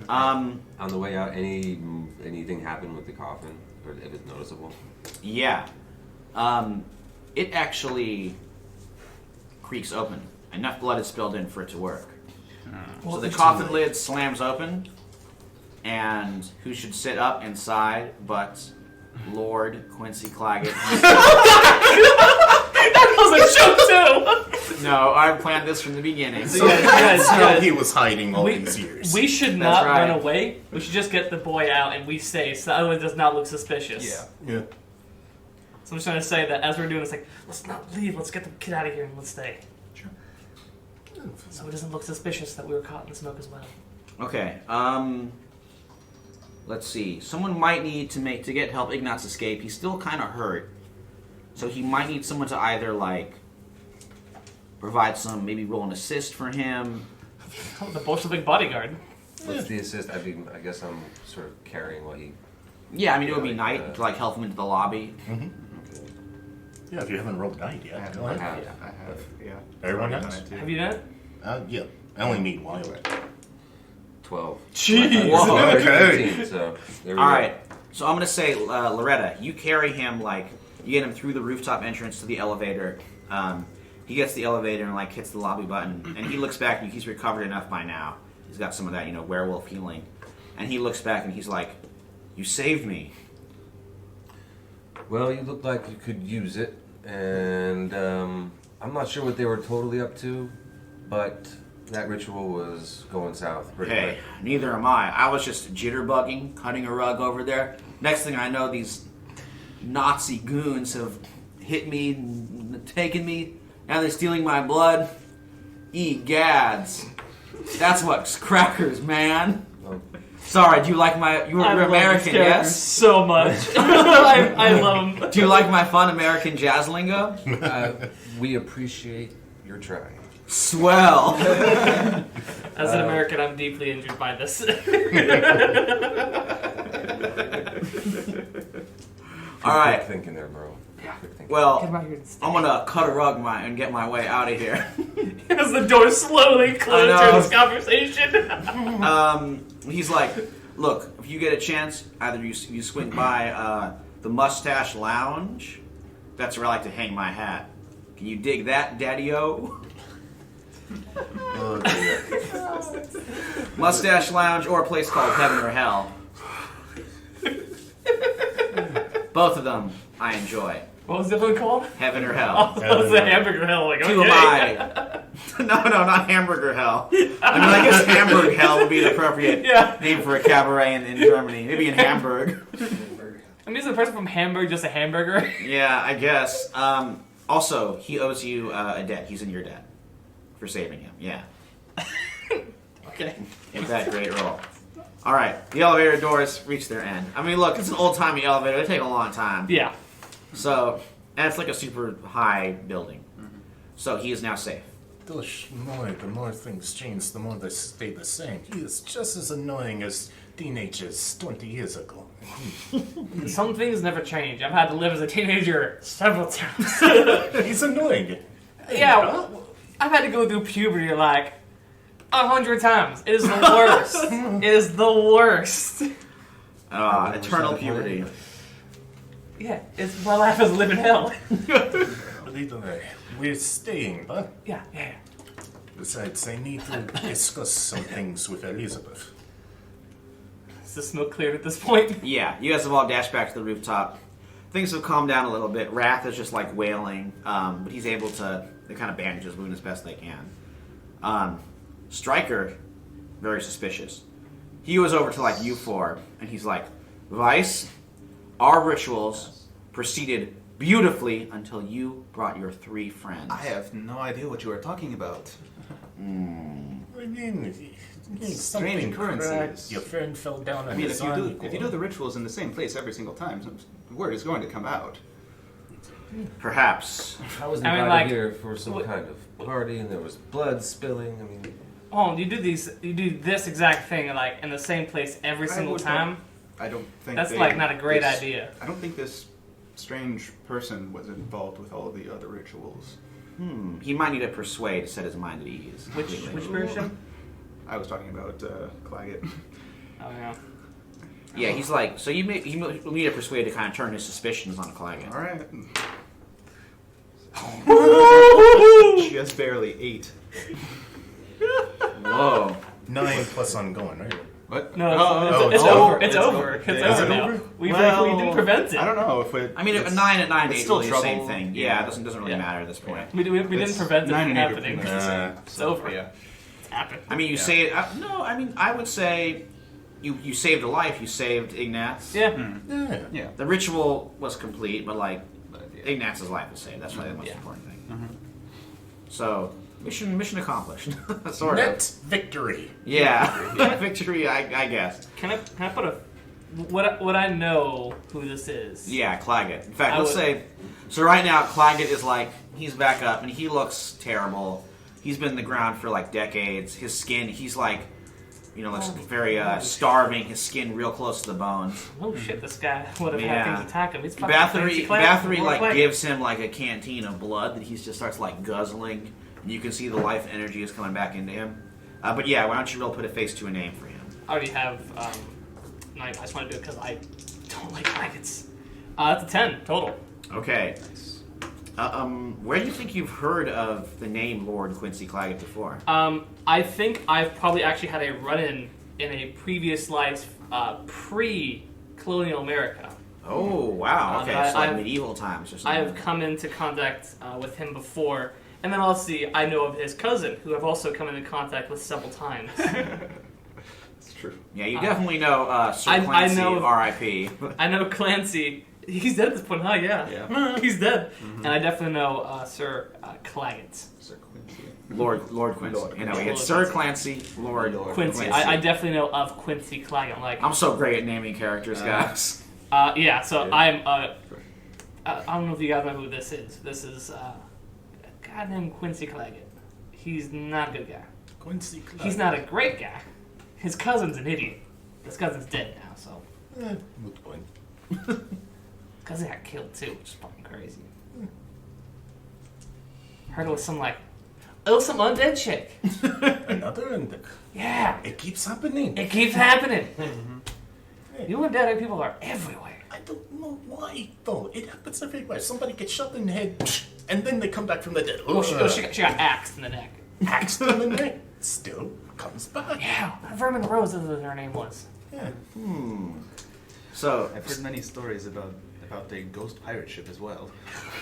On the way out, anything happened with the coffin, or if it's noticeable? Yeah. It actually creaks open. Enough blood is spilled in for it to work. So the coffin lid slams open, and who should sit up inside but Lord Quincy Claggett? That was a joke too. No, I planned this from the beginning. So guys, He was hiding all these years. we should not right. run away. We should just get the boy out and we stay, so that way it does not look suspicious. Yeah. So I'm just trying to say that as we're doing this, like, let's not leave. Let's get the kid out of here and let's stay. Sure. So it doesn't look suspicious that we were caught in the smoke as well. Okay. Let's see. Someone might need to get help Ignatz escape. He's still kind of hurt, so he might need someone to either like provide some, maybe roll an assist for him. Oh, the Bolshevik bodyguard. What's the assist? I guess I'm sort of carrying what he. Yeah, I mean it would be Like, nice to like help him into the lobby. Yeah, if you haven't rolled night yet. I have. go ahead. I have. Yeah. Everyone I've has? done it too. Have you done it? Yeah. I only need one. 12. Jeez. Whoa. Okay. 15, so there we All go. right. So I'm gonna say, Loretta, you carry him like you get him through the rooftop entrance to the elevator. He gets the elevator and like hits the lobby button, and he looks back and he's recovered enough by now He's got some of that, werewolf healing. And he looks back and he's like, "You saved me." Well, you look like you could use it, and I'm not sure what they were totally up to, but that ritual was going south pretty Hey, quick. neither am I. I was just jitterbugging, cutting a rug over there. Next thing I know, these Nazi goons have hit me, and taken me. Now they're stealing my blood. Gads. That's what's crackers, man. Well, Sorry, do you like my... You're I love American, these characters yes? so much. I love them. Do you like my fun American jazz lingo? we appreciate your try. Swell. As an American, I'm deeply injured by this. All right. Quick thinking there, bro. Quick thinking. Well, Come out here and stay. I'm gonna cut a rug and get my way out of here. As the door slowly closed I during know. this conversation. He's like, "Look, if you get a chance, either you swing by the Mustache Lounge. That's where I like to hang my hat. Can you dig that, Daddy-O?" Oh, dear. Mustache Lounge or a place called Heaven or Hell. Both of them I enjoy. What was the other one called? Heaven or Oh, Hell. that was the hamburger hell. Like, okay. Two of my... No, not Hamburger Hell. I guess Hamburg Hell would be the appropriate name for a cabaret in Germany. Maybe in Hamburg. I'm using the person from Hamburg, just a hamburger. Yeah, I guess. Also, he owes you a debt. He's in your debt for saving him. Yeah. Okay. Ain't that great roll. All right, the elevator doors reach their end. I mean, look, it's an old-timey elevator. They take a long time. Yeah. So, and it's like a super high building. So he is now safe. The more things change, the more they stay the same. He is just as annoying as teenagers 20 years ago. Some things never change. I've had to live as a teenager several times. He's annoying. Yeah, I've had to go through puberty like 100 times. It is the worst. It is the worst. Eternal puberty. Yeah, it's my life is living hell. But either way, we're staying, but Yeah. besides, I need to discuss some things with Elizabeth. Is the smoke cleared at this point? Yeah, you guys have all dashed back to the rooftop. Things have calmed down a little bit. Wrath is just like wailing, but he's able to. They kind of bandage his wound as best they can. Stryker, very suspicious. He goes over to like you four, and he's like, "Vice, our rituals proceeded beautifully until you brought your 3 friends." I have no idea what you are talking about. I mean, Strange something occurrences. cracked, your friend fell down on I mean, his if you do the rituals in the same place every single time, word is going to come out. Perhaps. I was I mean, invited like, here for some kind of party, and there was blood spilling. I mean, Oh, you do this exact thing like in the same place every single would time. I don't think That's they- like not a great this- idea. I don't think this strange person was involved with all of the other rituals. He might need to persuade to set his mind at ease. Which version? I was talking about Claggett. Oh yeah. Yeah, he's like, so you need to persuade to kind of turn his suspicions on Claggett. All right. Just barely 8. Whoa. 9 plus ongoing, right? What? No, oh, it's it's over. over. It's over. It's Is over it now. over? We Well, didn't prevent it. I don't know if it. I mean, a it's- 9 and 9 it's days still really the same trouble. thing. Yeah, it doesn't really Yeah. matter at this point. We didn't It's prevent it 9 from and 8 are happening. pretty much the same. It's over. Yeah. It's happened. I mean, you say it. No, I mean, I would say you saved a life. You saved Ignatz. Yeah. Yeah. Yeah. The ritual was complete, but like But, yeah. Ignatz's life was saved. That's probably the most Yeah. important thing. Mhm. So mission accomplished. sort Net of. victory. Yeah, victory. I guess. Can I put a what I know who this is? Yeah, Claggett. In fact, I let's would- say. So right now, Claggett is like he's back up, and he looks terrible. He's been in the ground for like decades. His skin, he's like, looks very starving. His skin real close to the bone. Oh shit! This guy would have Yeah. had things attack him. He's fucking fancy class. Bathory More like class. gives him like a canteen of blood that he just starts like guzzling. And you can see the life energy is coming back into him. But yeah, why don't you real put a face to a name for him? I already have. No, I just want to do it because I don't like blankets. That's a 10 total. Okay. Where do you think you've heard of the name Lord Quincy Claggett before? I think I've probably actually had a run-in in a previous life, pre-colonial America. Oh, wow. Okay, I- so like I've- medieval times or something. I have come into contact with him before, and then also I know of his cousin, who I've also come into contact with several times. It's true. Yeah, you definitely know Sir I Clancy, know- R.I.P. I know Clancy. He's dead at this point, huh? Yeah. He's dead. And I definitely know Sir Claggett. Sir Quincy. Lord Quincy. Lord You know, we Quincy. had Sir Clancy, Lord Quincy. I definitely know of Quincy Claggett. Like, I'm so great at naming characters, guys. yeah. So Yeah. I'm. I don't know if you guys know who this is. This is a guy named Quincy Claggett. He's not a good guy. Quincy Clark. He's not a great guy. His cousin's an idiot. His cousin's dead now, so. Moot point. Cousin got killed too, which is fucking crazy. Heard it was some some undead chick. Another and Yeah, it keeps happening. it keeps happening. You undead people are everywhere. I don't know why though. It happens everywhere. Somebody gets shot in the head, and then they come back from the dead. Oh, she got axed in the neck. axed in the neck. Still comes back. Yeah, Vermin Rose is what her name was. Yeah. So, I've heard many stories about the ghost pirate ship as well.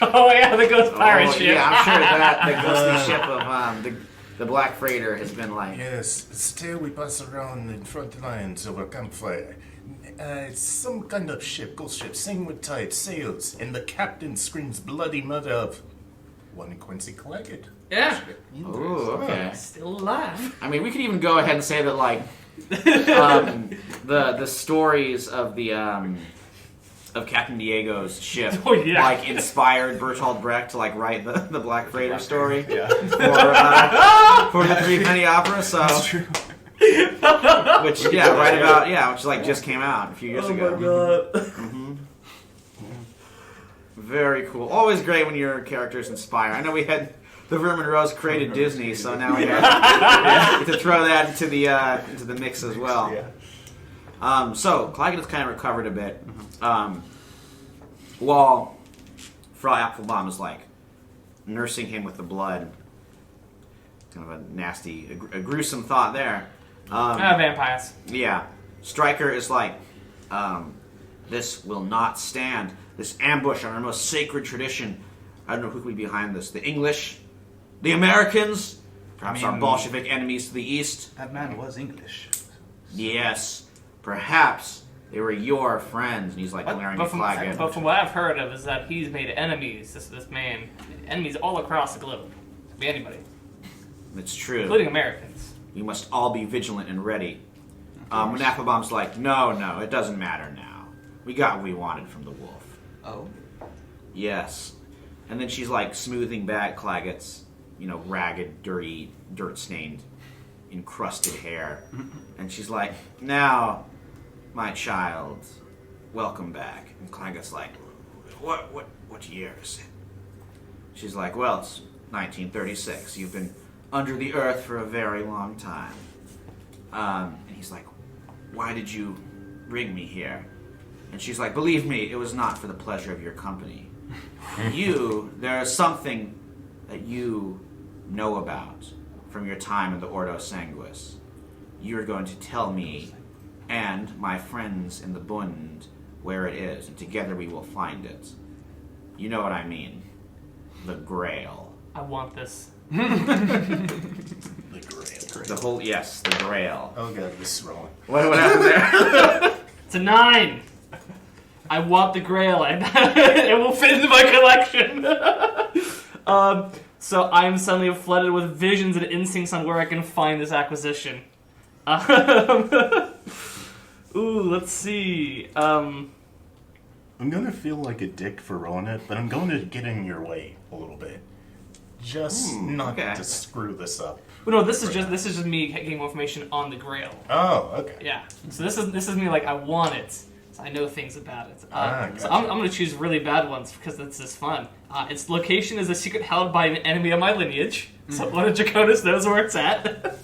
Oh yeah, the ghost pirate ship. Yeah, I'm sure that the ghostly ship of the Black Freighter has been like. Yes. Still, we pass around in front lines over campfire. It's some kind of ship, ghost ship, sailing with tide, sails, and the captain screams bloody murder of one Quincy Claggett. Yeah, Ooh, okay. still alive. I mean, we could even go ahead and say that, like, the stories of the of Captain Diego's ship, Oh, yeah. like, inspired Bertolt Brecht to like write the Black Freighter story Yeah. for the Three Penny Opera. So, which which like just came out a few years ago. god. Very cool. Always great when your characters inspire. I know we had the Vermin Rose created Disney, so now we have to throw that into the mix as well. Yeah. So Claggett has kind of recovered a bit. While Frau Applebaum is like nursing him with the blood. Kind of a nasty, a gruesome thought there. Vampires. Yeah. Stryker is like, this will not stand. This ambush on our most sacred tradition. I don't know who could be behind this. The English? The Americans? Perhaps our Bolshevik enemies to the east? That man was English. Yes. Perhaps they were your friends. And he's like glaring at Claggett. But from what I've heard of is that he's made enemies. This man, enemies all across the globe. Could be anybody, It's true. including Americans. We must all be vigilant and ready. When Applebaum's like, no, it doesn't matter now. We got what we wanted from the wolf. Oh. Yes. And then she's like smoothing back Claggett's, ragged, dirty, dirt-stained, encrusted hair. And she's like, now, my child, welcome back. And Claggett's like, what year is it? She's like, well, it's 1936. You've been under the earth for a very long time. And he's like, why did you bring me here? And she's like, believe me, it was not for the pleasure of your company. There is something that you know about from your time in the Ordo Sanguis. You're going to tell me and my friends in the Bund where it is, and together we will find it. You know what I mean. The Grail. I want this. The Grail. The Grail. Oh god, this is wrong. What happened there? It's a 9. I want the Grail. It will fit into my collection. So I'm suddenly flooded with visions and instincts on where I can find this acquisition. Ooh, let's see. I'm gonna feel like a dick for rolling it, but I'm going to get in your way a little bit. Just not okay. to screw this up. Well, no, this is just me getting more information on the Grail. Oh, okay. Yeah. So this is me like I want it. So I know things about it. So gotcha. I'm going to choose really bad ones because this is fun. Its location is a secret held by an enemy of my lineage. So one of Draconis knows where it's at.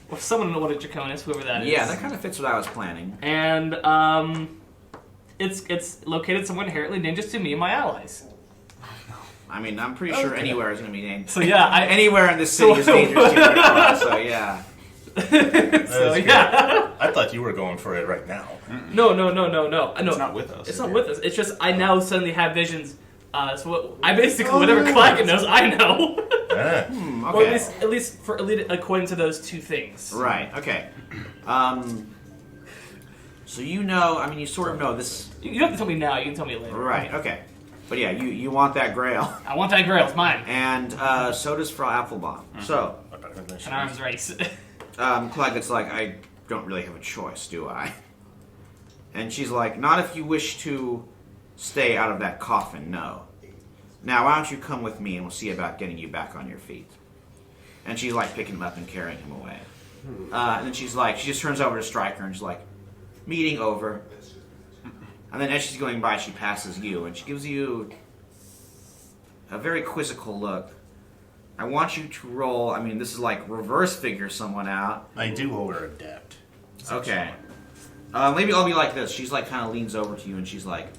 Or someone knows what a Draconis, whoever that is. Yeah, that kind of fits what I was planning. And it's located somewhere inherently dangerous to me and my allies. I mean, I'm pretty sure Okay. anywhere is going to be named. So yeah, Anywhere in this city is dangerous to get across, so yeah. So That's yeah. I thought you were going for it right now. No. It's not with us. It's not with us. It's just I now suddenly have visions. So what, I basically whatever Claggett knows, I know. Ah. Or Okay. at least according to those two things. Right, okay. So you know, I mean, you sort of know this. You don't have to tell me now. You can tell me later. Right, okay. But yeah, you want that grail. I want that grail. It's mine. And so does Frau Applebaum. So, An arms race. Claggett's like, I don't really have a choice, do I? And she's like, not if you wish to stay out of that coffin, no. Now, why don't you come with me and we'll see about getting you back on your feet. And she's like picking him up and carrying him away. And then she's like, she just turns over to Stryker and she's like, meeting over. And then as she's going by, she passes you and she gives you a very quizzical look. I want you to roll, I mean, this is like reverse figure someone out. I do owe her a debt. Okay. Maybe I'll be like this. She's like kind of leans over to you and she's like,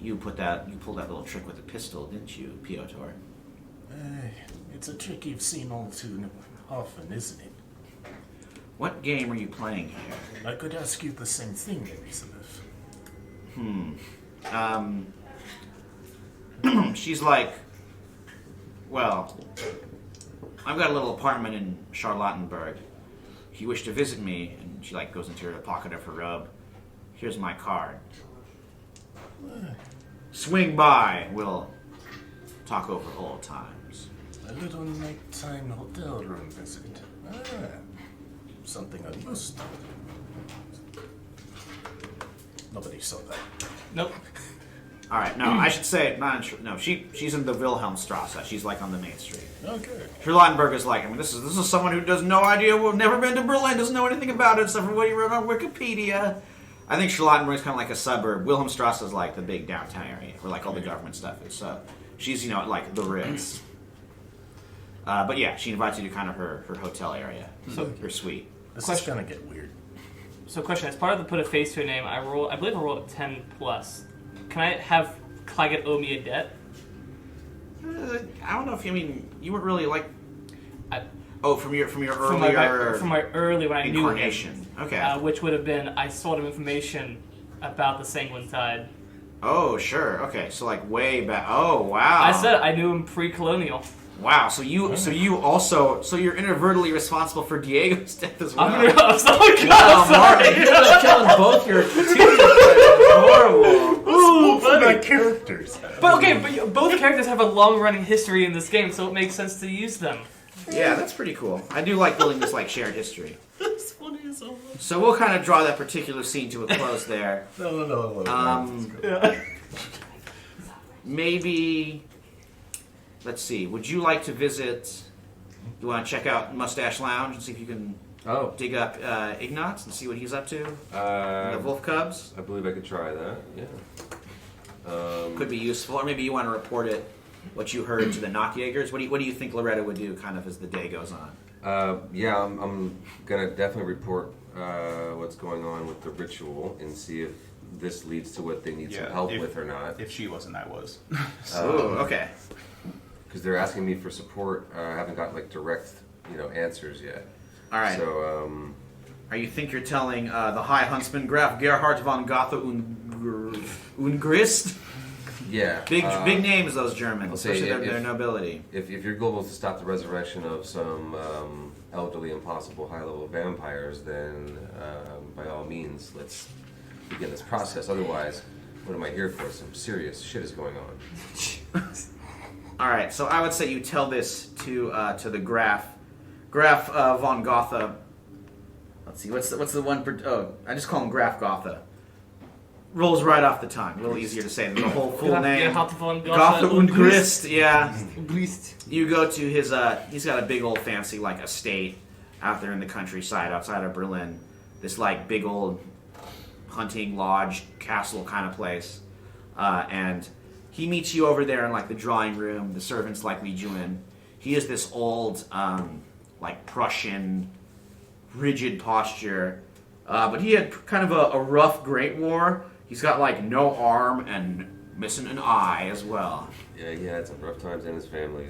you pulled that little trick with the pistol, didn't you, Piotr? It's a trick you've seen all too often, isn't it? What game are you playing here? I could ask you the same thing, Elizabeth. She's like, well, I've got a little apartment in Charlottenburg. If you wish to visit me, and she like goes into the pocket of her robe, here's my card. Swing by, we'll talk over old times. A little nighttime hotel room visit. Something I'm used to. Nobody saw that. Nope. All right, no, I should say she's in the Wilhelmstrasse. She's like on the main street. Okay. Charlottenburg is like, I mean, this is someone who does no idea, who's never been to Berlin, doesn't know anything about it except for what you read on Wikipedia. I think Charlottenburg is kind of like a suburb. Wilhelmstrasse is like the big downtown area where like all the government stuff is. So she's like the Ritz. But yeah, she invites you to kind of her hotel area, her suite. This is gonna get weird. So question: as part of the put a face to a name, I believe I rolled a 10+. Can I have Claggett owe me a debt? I don't know if you weren't really like. From your From earlier my early when I knew him. incarnation. Okay. Which would have been I sold him information about the Sanguine Tide. Oh sure. Okay. So like way back. Oh wow. I said I knew him pre-colonial. Wow. So you're inadvertently responsible for Diego's death as well. I'm sorry. Martin, you ended up killing both your two. Horrible. Both of my characters. But both characters have a long-running history in this game, so it makes sense to use them. Yeah, that's pretty cool. I do like building this like shared history. That's funny as all. So we'll kind of draw that particular scene to a close there. No. Maybe, let's see. Would you like to visit? You want to check out Mustache Lounge and see if you can dig up Ignatz and see what he's up to? The Wolf Cubs. I believe I could try that. Yeah. Could be useful, or maybe you want to report it. What you heard to the Nachtjägers. What do you think Loretta would do, kind of as the day goes on? I'm gonna definitely report what's going on with the ritual and see if this leads to what they need some help with or not. If she wasn't, I was. Okay. Because they're asking me for support. I haven't got like direct, answers yet. All right. So, you think you're telling the High Huntsman Graf Gerhard von Gotha Ungrist? yeah. Big names, those Germans, especially their nobility. If your goal is to stop the resurrection of some elderly, impossible, high-level vampires, then by all means, let's begin this process. Otherwise, what am I here for? Some serious shit is going on. All right, so I would say you tell this to the Graf von Gotha. Let's see, what's the one? I just call him Graf Gotha. Rolls right off the tongue. A little easier to say than the whole full name. Gotha und Grist, yeah. You go to his, he's got a big old fancy, like, estate out there in the countryside outside of Berlin. This, like, big old hunting lodge, castle kind of place. And he meets you over there in, like, the drawing room. The servants, like, lead you in. He is this old, like, Prussian, rigid posture. But he had kind of a rough Great War. He's got, like, no arm and missing an eye as well. Yeah, he had some rough times in his family.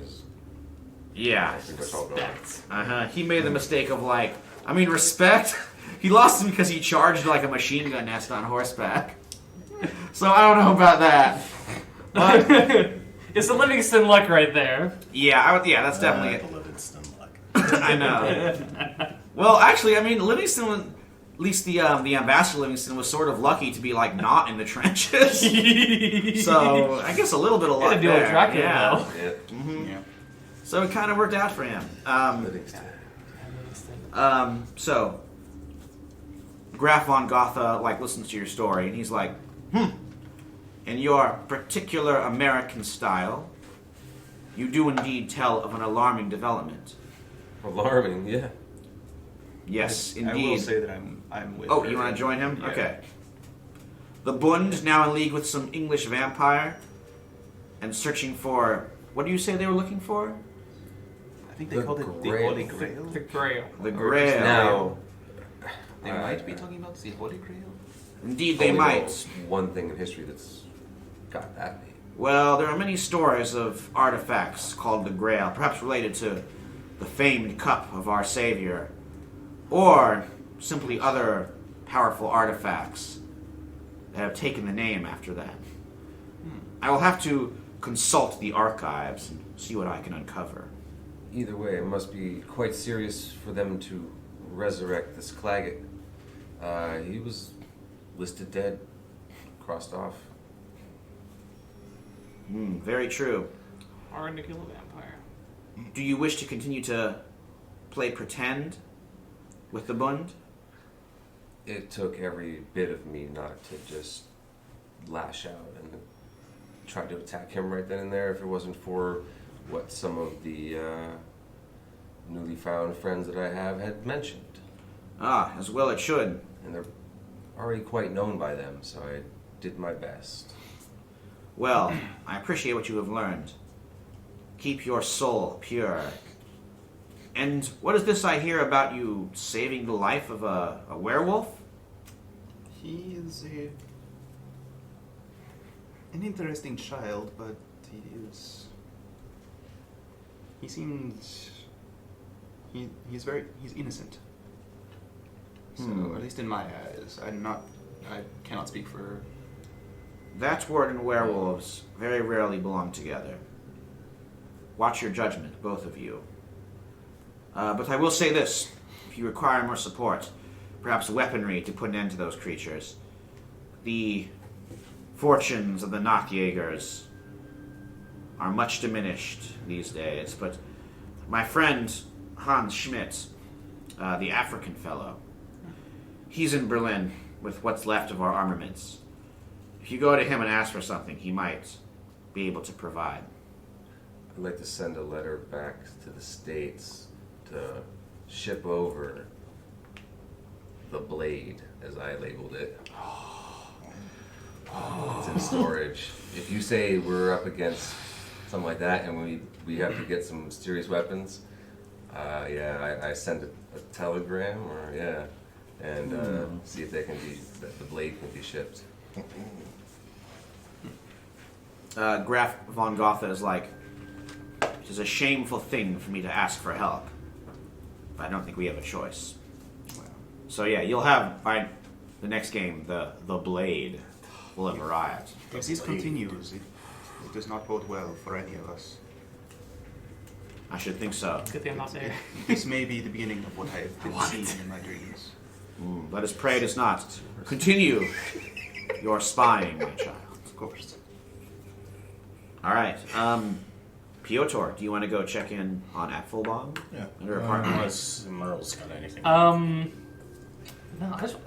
Yeah. Pretty much all gone. Uh-huh. He made the mistake of respect. He lost him because he charged like a machine gun nest on horseback. So I don't know about that. But It's the Livingston luck right there. yeah, that's definitely it. The Livingston luck. I know. Well, actually, I mean, Livingston, at least the ambassador Livingston was sort of lucky to be not in the trenches. So I guess a little bit of luck Had to deal with there. Dracula, Yeah. though. Yeah. Mhm. Yeah. So it kind of worked out for him. Livingston. So Graf von Gotha listens to your story and he's like, in your particular American style, you do indeed tell of an alarming development. Alarming, yeah. Yes, I will indeed. say that I'm with. Oh, her. you want to join him? Yeah. Okay. The Bund, now in league with some English vampire, and searching for, what do you say they were looking for? I think they The called it the Grail. Holy Grail. The Grail. The Or Grail. Now, They might be talking about the Holy Grail. Indeed, they only might. know one thing in history that's got that name. Well, there are many stories of artifacts called the Grail, perhaps related to the famed cup of our Savior, or simply other powerful artifacts that have taken the name after that. I will have to consult the archives and see what I can uncover. Either way, it must be quite serious for them to resurrect this Claggett. He was listed dead, crossed off. Very true. Hard to kill a vampire. Do you wish to continue to play pretend with the Bund? It took every bit of me not to just lash out and try to attack him right then and there if it wasn't for what some of the newly found friends that I have had mentioned. Ah, as well it should. And they're already quite known by them, so I did my best. Well, I appreciate what you have learned. Keep your soul pure. And what is this I hear about you saving the life of a werewolf? He is an interesting child, but he seems he's innocent. So at least in my eyes, I cannot speak for. That word and werewolves very rarely belong together. Watch your judgment, both of you. But I will say this. If you require more support, perhaps weaponry to put an end to those creatures, the fortunes of the Nachtjägers are much diminished these days. But my friend Hans Schmidt, the African fellow, he's in Berlin with what's left of our armaments. If you go to him and ask for something, he might be able to provide. I'd like to send a letter back to the States to ship over the blade, as I labeled it. It's in storage. If you say we're up against something like that and we have to get some serious weapons, I send a telegram and see if that the blade can be shipped. Graf von Gotha is like, it is a shameful thing for me to ask for help, but I don't think we have a choice. So yeah, you'll have, by the next game, the blade will have arrived. If this continues, it does not bode well for any of us. I should think so. Good thing I'm not there. This may be the beginning of what I have been seeing in my dreams. Let us pray it does not. Continue your spying, my child. Of course. All right. Piotr, do you want to go check in on Apfelbaum? Yeah. In her apartment? Unless Merle's got anything. No,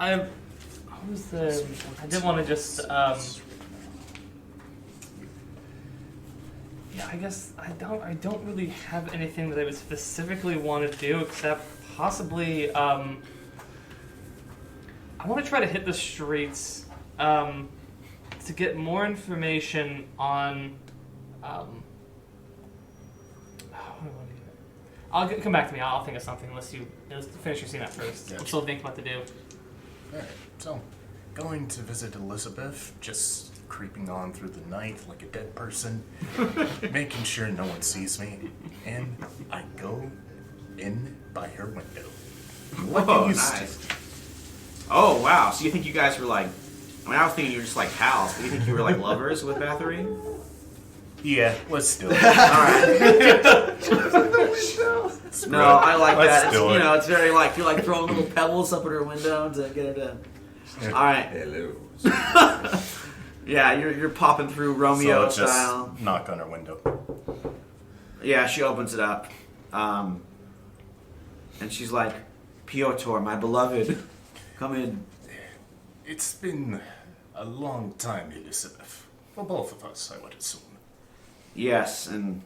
I did want to just, yeah, I guess I don't really have anything that I would specifically want to do except possibly, I want to try to hit the streets, to get more information on, come back to me. I'll think of something let's finish your scene up first. Gotcha. I'm still thinking what to do. Alright, so going to visit Elizabeth, just creeping on through the night like a dead person, making sure no one sees me, and I go in by her window. Whoa, nice. Oh, wow. So you think you guys were like... I mean, I was thinking you were just like pals, but you think you were like lovers with Bathory? Yeah, let's do it. Alright. No, I like Let's that. It's, do it. you know, it's very like, you're like throwing little pebbles up at her window to get her to... Alright. Hello. Yeah, you're popping through Romeo So just style. knock on her window. Yeah, she opens it up. And she's like, Piotr, my beloved, come in. It's been a long time, Elizabeth. For both of us, I would assume. Yes, and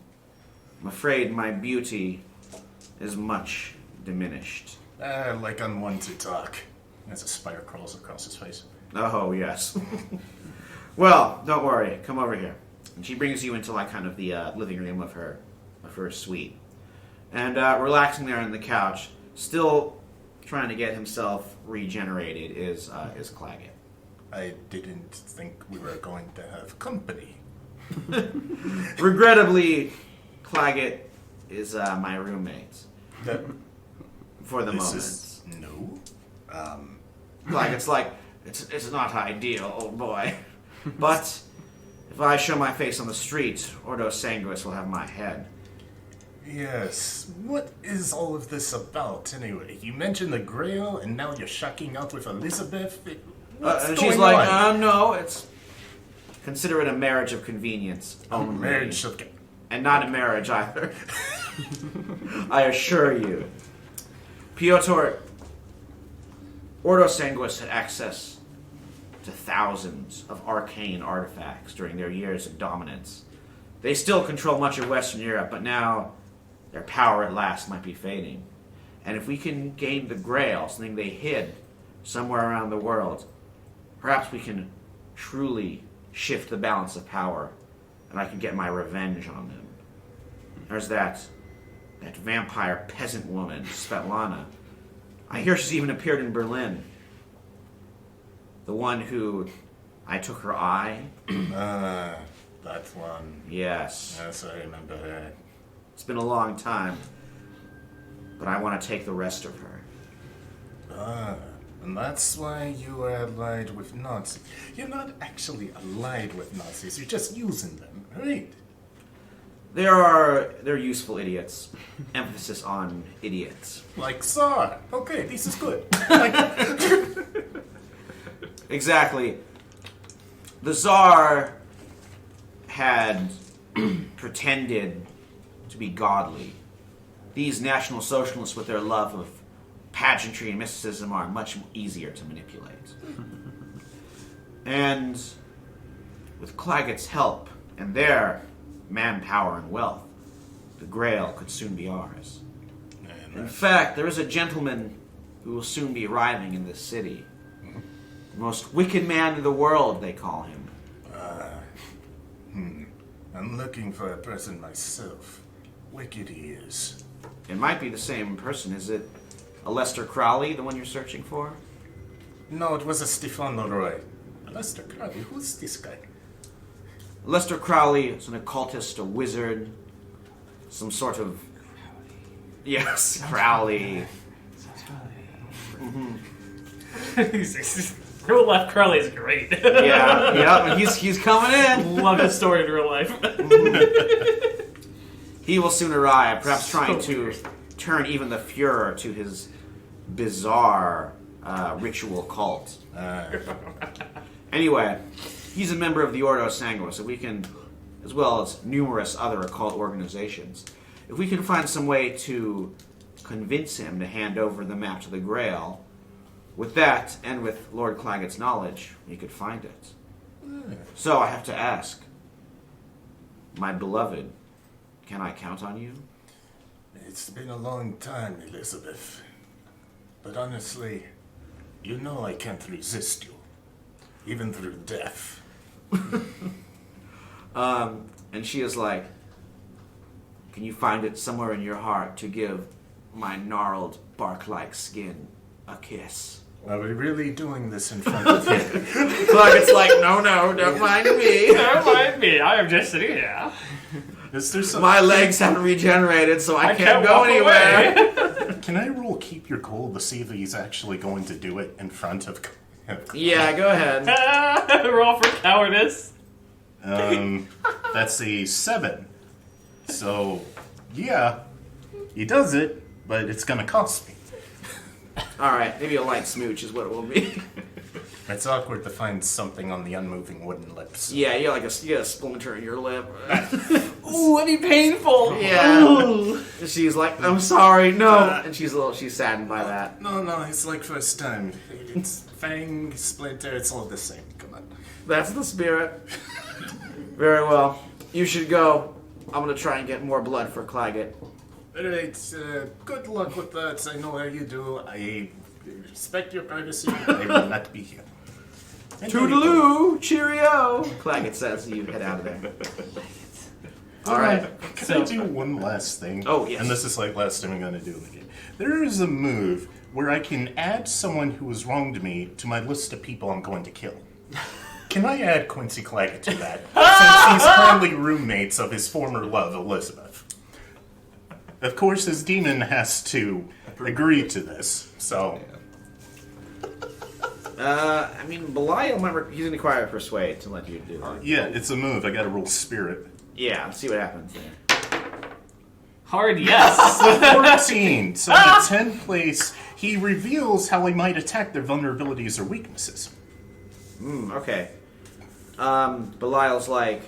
I'm afraid my beauty is much diminished. Like unwanted talk. As a spire crawls across his face. Oh, yes. Well, don't worry. Come over here. And she brings you into like kind of the living room of her suite. And relaxing there on the couch, still trying to get himself regenerated, is Claggett. I didn't think we were going to have company. Regrettably, Claggett is my roommate That for the this moment. is no. Claggett's like, it's not ideal, old boy. But if I show my face on the street, Ordo Sanguis will have my head. Yes. What is all of this about, anyway? You mentioned the Grail, and now you're shacking up with Elizabeth. What's And going she's like, on? no, it's... Consider it a marriage of convienience only. Marriage of... And not a marriage either. I assure you. Piotr, Ordo Sanguis had access to thousands of arcane artifacts during their years of dominance. They still control much of Western Europe, but now their power at last might be fading. And if we can gain the Grail, something they hid somewhere around the world, perhaps we can truly shift the balance of power, and I can get my revenge on them. There's that vampire peasant woman, Svetlana. I hear she's even appeared in Berlin. The one who I took her eye. That one. Yes. Yes, I remember her. It's been a long time, but I want to take the rest of her. And that's why you are allied with Nazis. You're not actually allied with Nazis, you're just using them, right? They're useful idiots. Emphasis on idiots. Like Tsar. Okay, this is good. Exactly. The Tsar had pretended to be godly. These National Socialists, with their love of pageantry and mysticism, are much easier to manipulate. And with Claggett's help and their manpower and wealth, the Grail could soon be ours. In fact, there is a gentleman who will soon be arriving in this city. The most wicked man in the world, they call him. I'm looking for a person myself. Wicked he is. It might be the same person. Is it a Lester Crowley, the one you're searching for? No, it was a Stefan Leroy. Lester Crowley, who's this guy? Lester Crowley is an occultist, a wizard, some sort of... Yes, Crowley. Real life Crowley is great. Yeah, and he's coming in. Love his story in real life. He will soon arrive, perhaps trying to turn even the Fuhrer to his bizarre ritual cult. Anyway, he's a member of the Ordo Sanguis, so we can, as well as numerous other occult organizations, if we can find some way to convince him to hand over the map to the Grail, with that, and with Lord Claggett's knowledge, we could find it. So I have to ask, my beloved, can I count on you? It's been a long time, Elizabeth. But honestly, you know I can't resist you. Even through death. And she is like, can you find it somewhere in your heart to give my gnarled, bark-like skin a kiss? Are we really doing this in front of him? Claggett's like, no, don't mind me. Don't mind me. I am just sitting here. Is there some... My legs haven't regenerated, so I can't go walk anywhere. away. Can I roll keep your cool to see if he's actually going to do it in front of him? Yeah, go ahead. Roll for cowardice. That's a 7. So, yeah, he does it, but it's gonna cost me. Alright, maybe a light smooch is what it will be. It's awkward to find something on the unmoving wooden lips. Yeah, you got a splinter in your lip. Ooh, it'd be painful. Yeah. She's like, I'm sorry, no. And she's saddened by that. No, it's like first time. It's fang, splinter, it's all the same. Come on. That's the spirit. Very well. You should go. I'm gonna try and get more blood for Claggett. Alright, good luck with that. I know how you do. I respect your privacy. I will not be here. And Toodaloo! Cheerio! Claggett says you head out of there. Alright. Can I do one last thing? Oh, yes. And this is like last time I'm going to do in the game. There is a move where I can add someone who has wronged me to my list of people I'm going to kill. Can I add Quincy Claggett to that? Since he's currently roommates of his former love, Elizabeth. Of course, his demon has to agree to this, so... I mean, Belial might he's gonna require persuade to let you do it. Yeah, it's a move. I gotta roll spirit. Yeah, let's see what happens there. Hard yes. 14. So in the 10th place, he reveals how he might attack their vulnerabilities or weaknesses. Okay. Belial's like,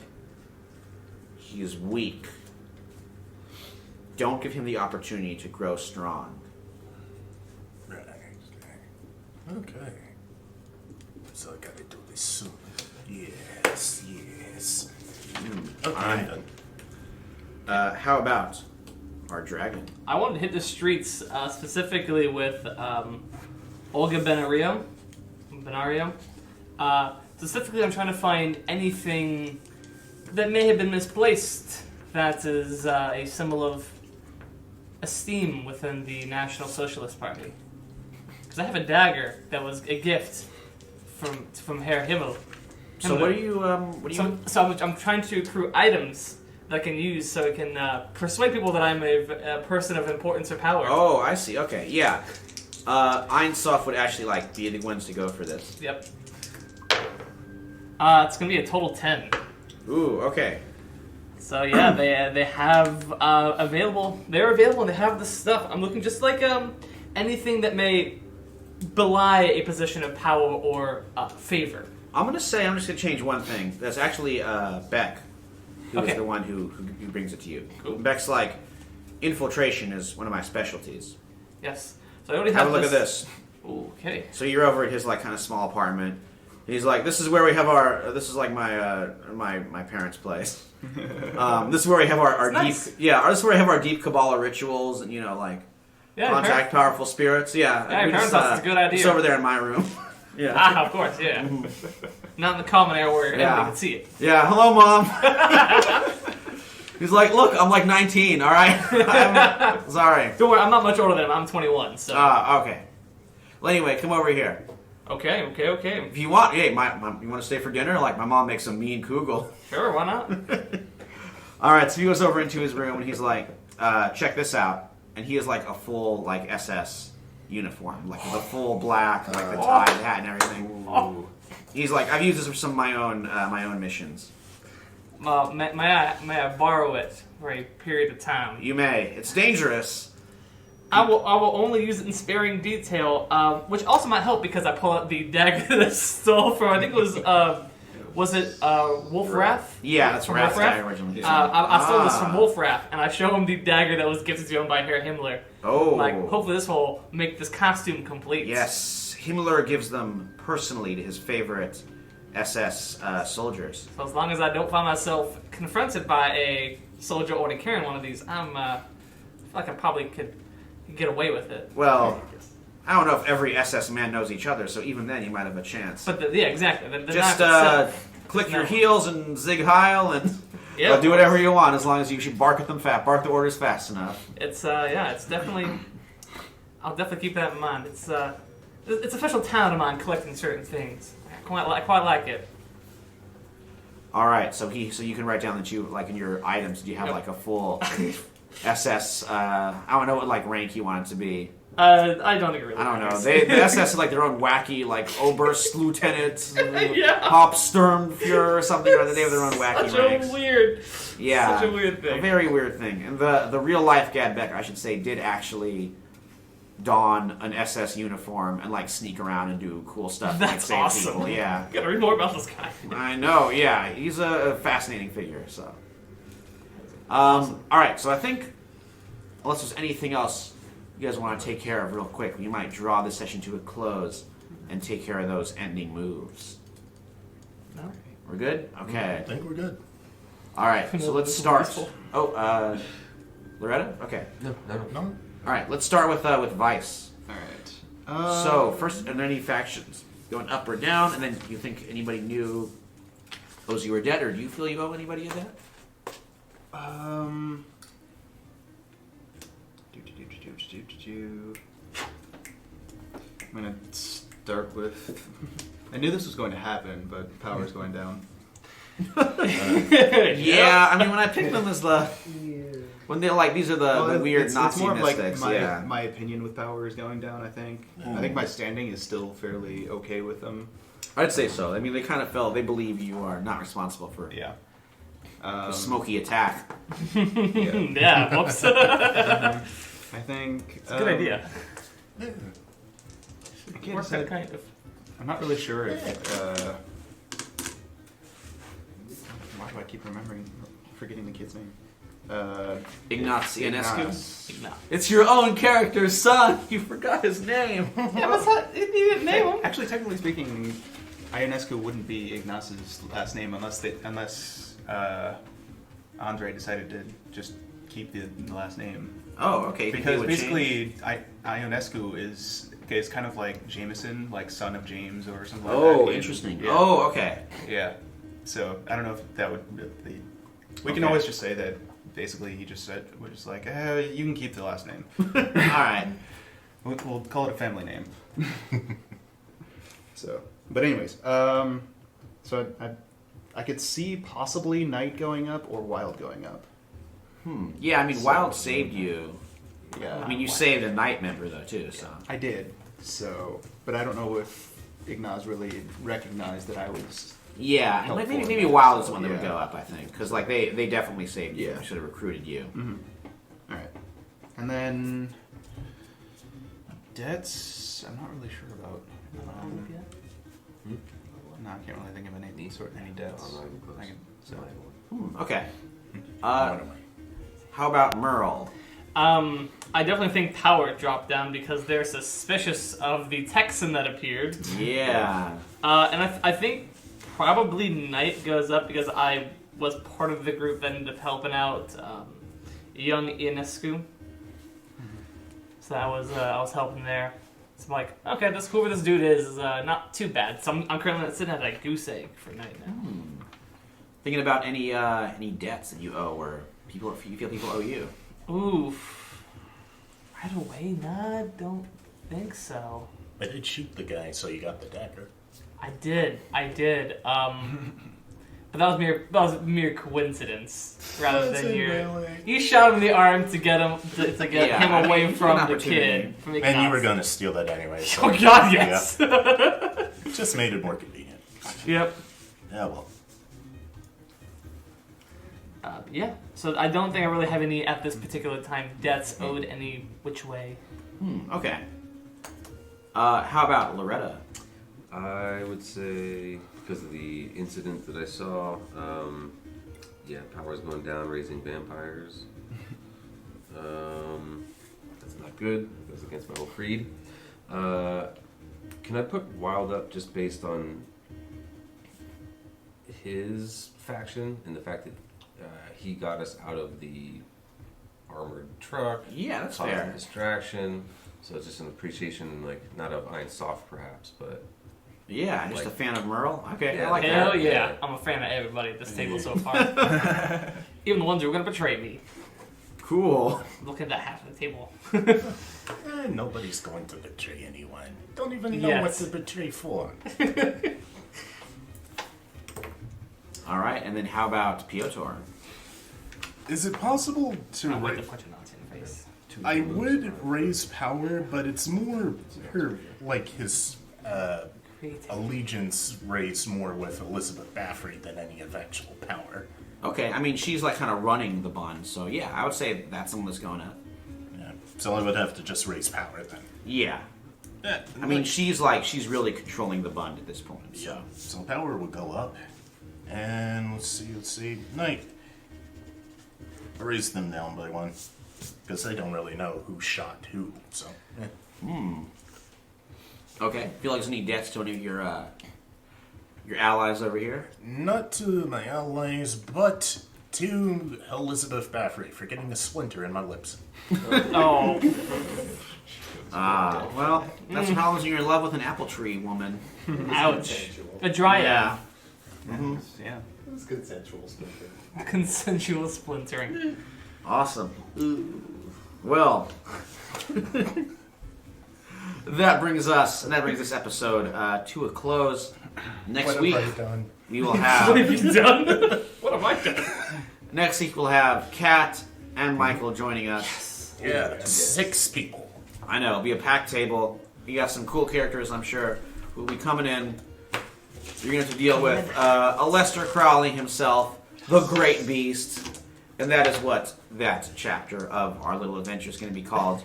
he's weak. Don't give him the opportunity to grow strong. Right. Okay. So I gotta do this soon. Yes. Okay, I'm done. How about our dragon? I wanted to hit the streets specifically with Olga Benario. Specifically, I'm trying to find anything that may have been misplaced that is a symbol of esteem within the National Socialist Party. Because I have a dagger that was a gift from Herr Himmel. So what are you? I'm trying to accrue items that I can use so I can persuade people that I'm a person of importance or power. Oh, I see. Okay, yeah. Einsoft would actually be the ones to go for this. Yep. It's gonna be a total 10. Ooh, okay. So yeah, they have available. They're available and they have the stuff. I'm looking just like anything that may belie a position of power or favor. I'm just gonna change one thing. That's actually Beck, who is the one who brings it to you. Cool. Beck's like, infiltration is one of my specialties. Yes. So I already Have have a look at this. Ooh, okay. So you're over at his kind of small apartment. He's like, this is where we have our. This is like my parents' place. This is where we have our deep. Nice. Yeah, this is where we have our deep Kabbalah rituals and contact powerful spirits. Yeah, Yeah, your parents' house is a good idea. It's over there in my room. Yeah. Ah, of course, yeah. Not in the common area where everybody can see it. Yeah. Hello, Mom. He's like, look, I'm 19. All right. I'm sorry. Don't worry, I'm not much older than him. I'm 21. So. Okay. Well, anyway, come over here. Okay. If you want, hey, you want to stay for dinner? My mom makes some mean kugel. Sure, why not? All right, so he goes over into his room and he's like, check this out. And he has a full SS uniform, the full black, the tie, the hat, and everything. Oh. He's like, I've used this for some of my own missions. May I borrow it for a period of time? You may. It's dangerous. I will only use it in sparing detail, which also might help because I pull out the dagger that I stole from, I think it was it Wolfrath? Yeah, that's Wrath's dagger originally. I stole this from Wolfrath, and I show him the dagger that was gifted to him by Herr Himmler. Oh. Hopefully this will make this costume complete. Yes, Himmler gives them personally to his favorite SS soldiers. So as long as I don't find myself confronted by a soldier already carrying one of these, I feel like I probably could get away with it. Well, I don't know if every SS man knows each other, so even then you might have a chance. But yeah, exactly. The Just knife itself click is your not- heels and zig heil and Yeah, do whatever you want, as long as you should bark the orders fast enough. It's definitely. I'll definitely keep that in mind. It's a special talent of mine collecting certain things. I quite like it. All right, so you can write down that you like in your items. Do you have Yep. like a full SS? I don't know what like rank you want it to be. I don't agree. I don't know. The SS is like their own wacky like Oberst Lieutenant, Yeah. Hauptsturmführer or something. Or they have their own wacky Such ranks. a weird, Yeah, such a weird thing. a very weird thing. And the real life Gad Becker, I should say, did actually don an SS uniform and like sneak around and do cool stuff. That's like save awesome. people. Yeah, Gotta read more about this guy. I know. Yeah, he's a fascinating figure. So, all right. So I think unless there's anything else you guys want to take care of real quick, we might draw this session to a close and take care of those ending moves. No. We're good. Okay. I think we're good. All right. So let's start. Oh, Loretta. Okay. No. No? All right, let's start with Vice. All right. So first, are there any factions going up or down? And then, do you think anybody new owes you a debt, or do you feel you owe anybody a debt? I'm gonna start with. I knew this was going to happen, but power's going down. Yeah, I mean, when I picked them as the when they're like these are the weird it's Nazi more of like mystics. my, Yeah. my opinion with power is going down. I think. I think my standing is still fairly okay with them. I'd say so. I mean, they kind of felt they believe you are not responsible for Yeah. the smoky attack. Yeah. Yeah, whoops. I think It's a good idea. I can't Works decide- out kind of. I'm not really sure if. Why do I keep forgetting the kid's name? Ignatianescu. Ignace. No. It's your own character's son. You forgot his name. Yeah, but you didn't name him. Actually, technically speaking, Ionescu wouldn't be Ignace's last name unless Andre decided to just keep the last name. Oh, okay. Because They would basically, Ionescu is it's kind of like Jameson, like son of James or something like that. Oh, in- interesting. Yeah. Oh, okay. Yeah. So I don't know if that would be. We can Okay. always just say that. Basically, he just said we're just like, you can keep the last name. All right. We'll call it a family name. So, but anyways, so I could see possibly Night going up or Wild going up. Yeah, I mean, Wild saved you. Yeah, I mean, you saved a Knight member though too. So I did. So, but I don't know if Ignaz really recognized that I was. yeah, Helpful maybe in that, Wild is the so, one that would yeah. go up. I think because like they definitely saved you. Yeah. Should have recruited you. All right, and then debts. I'm not really sure about. No, I can't really think of any debts. I'm not even close. I can- so. Okay. What am How about Merle? I definitely think power dropped down because they're suspicious of the Texan that appeared. Yeah. And I think probably Knight goes up because I was part of the group that ended up helping out young Ionescu. So I was helping there. So I'm like, okay, this whoever this dude is not too bad. So I'm currently sitting at a goose egg for Knight now. Thinking about any debts that you owe or you feel people owe you. Oof. Right away, nah, don't think so. I did shoot the guy, so you got the dagger. I did. But that was mere coincidence rather than your. You shot him in the arm to get him to get Yeah, him I away mean, from an the opportunity. kid. From And you were Ignace. gonna steal that anyway. So Oh God, yes. It just made it more convenient. Yep. Yeah, well. Yeah. So I don't think I really have any at this particular time debts owed any which way. Okay. How about Loretta? I would say because of the incident that I saw, power's going down, raising vampires. That's not good. It goes against my whole creed. Can I put Wild up just based on his faction and the fact that he got us out of the armored truck? Yeah, that's causing fair. distraction. So it's just an appreciation, like not of Iron Soft perhaps, but Yeah, just a Like- fan of Merle. Okay, Yeah, I like Hell that. yeah. I'm a fan of everybody at this table so far. Even the ones who are gonna betray me. Cool. Look at that half of the table. Nobody's going to betray anyone. Don't even know Yes. what to betray for. All right, and then how about Piotr? Is it possible to I like to punch a Nazi in the face. I would raise power, but it's more like his allegiance raised more with Elizabeth Baffrey than any eventual power. Okay, I mean, she's like kind of running the bun, so yeah, I would say that's someone that's going up. Yeah. So I would have to just raise power then. Yeah. I mean, she's really controlling the bund at this point. So. Yeah. So power would go up. And let's see. Knight. I raised them down by 1. Because I don't really know who shot who, so. Okay, feel like there's any debts to any of your allies over here? Not to my allies, but to Elizabeth Baffrey for getting a splinter in my lips. Oh. Well, that's what happens when you're in love with an apple tree woman. Ouch. A dryad. Yeah. Yeah. It was consensual splinter. Consensual splintering. Awesome. Well, that brings this episode to a close. Next What week have I done? we will What have have you done? What have I done? next week we'll have Kat and Michael joining us. Yeah, 6 people. I know, it'll be a packed table. You got some cool characters, I'm sure, who'll be coming in. You're going to have to deal with Aleister Crowley himself, the Great Beast, and that is what that chapter of our little adventure is going to be called.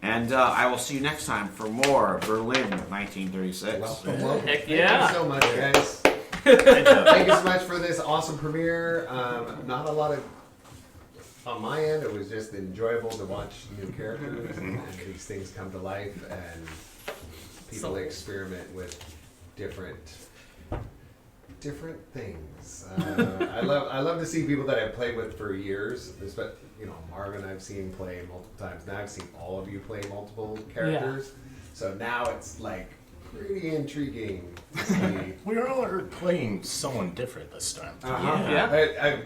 And I will see you next time for more Berlin 1936. Well, Heck thank yeah. you so much, guys. Thank you so much for this awesome premiere. Not a lot of on my end. It was just enjoyable to watch new characters and these things come to life and people experiment with different things. I love to see people that I've played with for years. Marvin I've seen play multiple times. Now I've seen all of you play multiple characters. So now it's like pretty intriguing to see. We all are playing someone different this time. Yeah.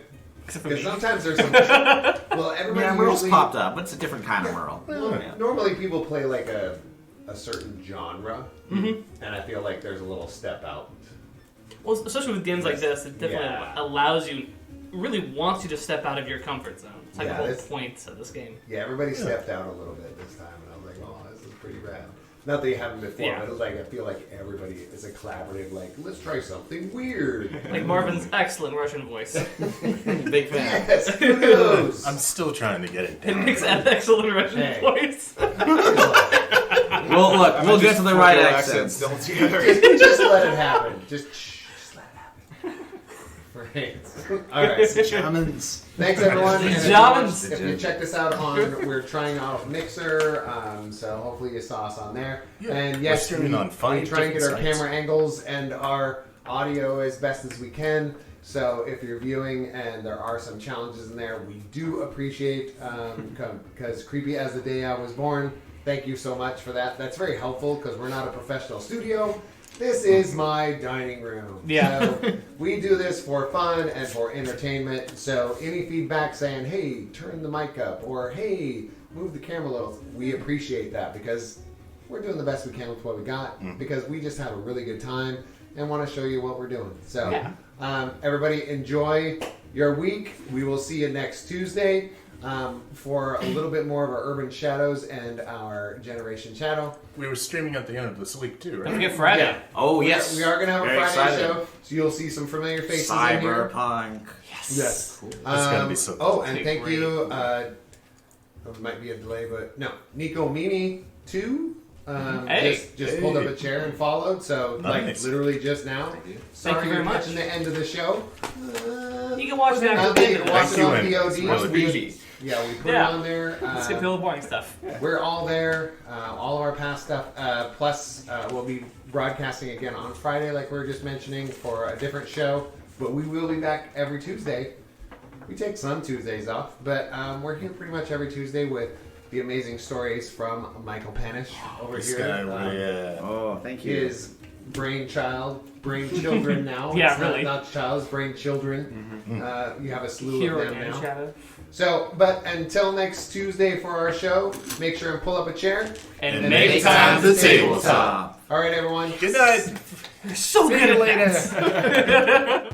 Except for Because me. sometimes there's some. Well, everybody Yeah, Merle's usually. popped up, but it's a different kind of Merle. Well, Yeah. normally people play like a certain genre, and I feel like there's a little step out. Well, especially with games like this, it definitely Yeah. allows you, really wants you to step out of your comfort zone. It's like Yeah, the whole this- point of this game. Yeah, everybody stepped out a little bit this time, and I was like, "Oh, this is pretty rad." Not that you haven't before, Yeah. but it's like I feel like everybody is a collaborative. Like, let's try something weird. Like Marvin's excellent Russian voice. Big fan. Yes, who knows? I'm still trying to get it It down. makes an excellent Russian Hey. voice. Well, look, we'll get to the right accents. Just let it happen. Just let it happen. Right. All right. Shamans. Thanks everyone. And if you Jamans. watched- If you check this out on, we're trying out Mixer, so hopefully you saw us on there. Yeah, And we're yes, streaming on 5 we try and get our different sites. camera angles and our audio as best as we can. So if you're viewing and there are some challenges in there, we do appreciate because creepy as the day I was born. Thank you so much for that. That's very helpful because we're not a professional studio. This is my dining room. Yeah. So we do this for fun and for entertainment. So any feedback saying, hey, turn the mic up, or hey, move the camera a little, we appreciate that because we're doing the best we can with what we got because we just have a really good time and want to show you what we're doing. So everybody enjoy your week. We will see you next Tuesday for a little bit more of our Urban Shadows and our Generation Shadow. We were streaming at the end of this week too, Don't right? forget Friday. Yeah. Oh, We yes. are going to have Very a Friday excited. show, so you'll see some familiar faces in here. Cyberpunk. Yes. It's gonna be so Oh, cool. and Be thank great. you. There might be a delay, but no. Nico Mini 2 Hey. just pulled up a chair and followed. So like Nice. literally just now. Sorry Thank you very you're much. catching the end of the show. You can watch that. I'll be watching you, on and POD. it's really We- Yeah, we put Yeah. it on there. Let's get all the boring stuff. We're all there. All of our past stuff. Plus, we'll be broadcasting again on Friday, like we were just mentioning, for a different show. But we will be back every Tuesday. We take some Tuesdays off, but we're here pretty much every Tuesday with the amazing stories from Michael Panush over This here. guy, yeah. Oh, thank you. His brainchildren now. Yeah, It's really. Not childs, brainchildren. You have a slew Hero of them and now. Shadow. So, but until next Tuesday for our show, make sure and pull up a chair. And make make time time to to tabletop. All right, everyone. Good night. You're so good at that.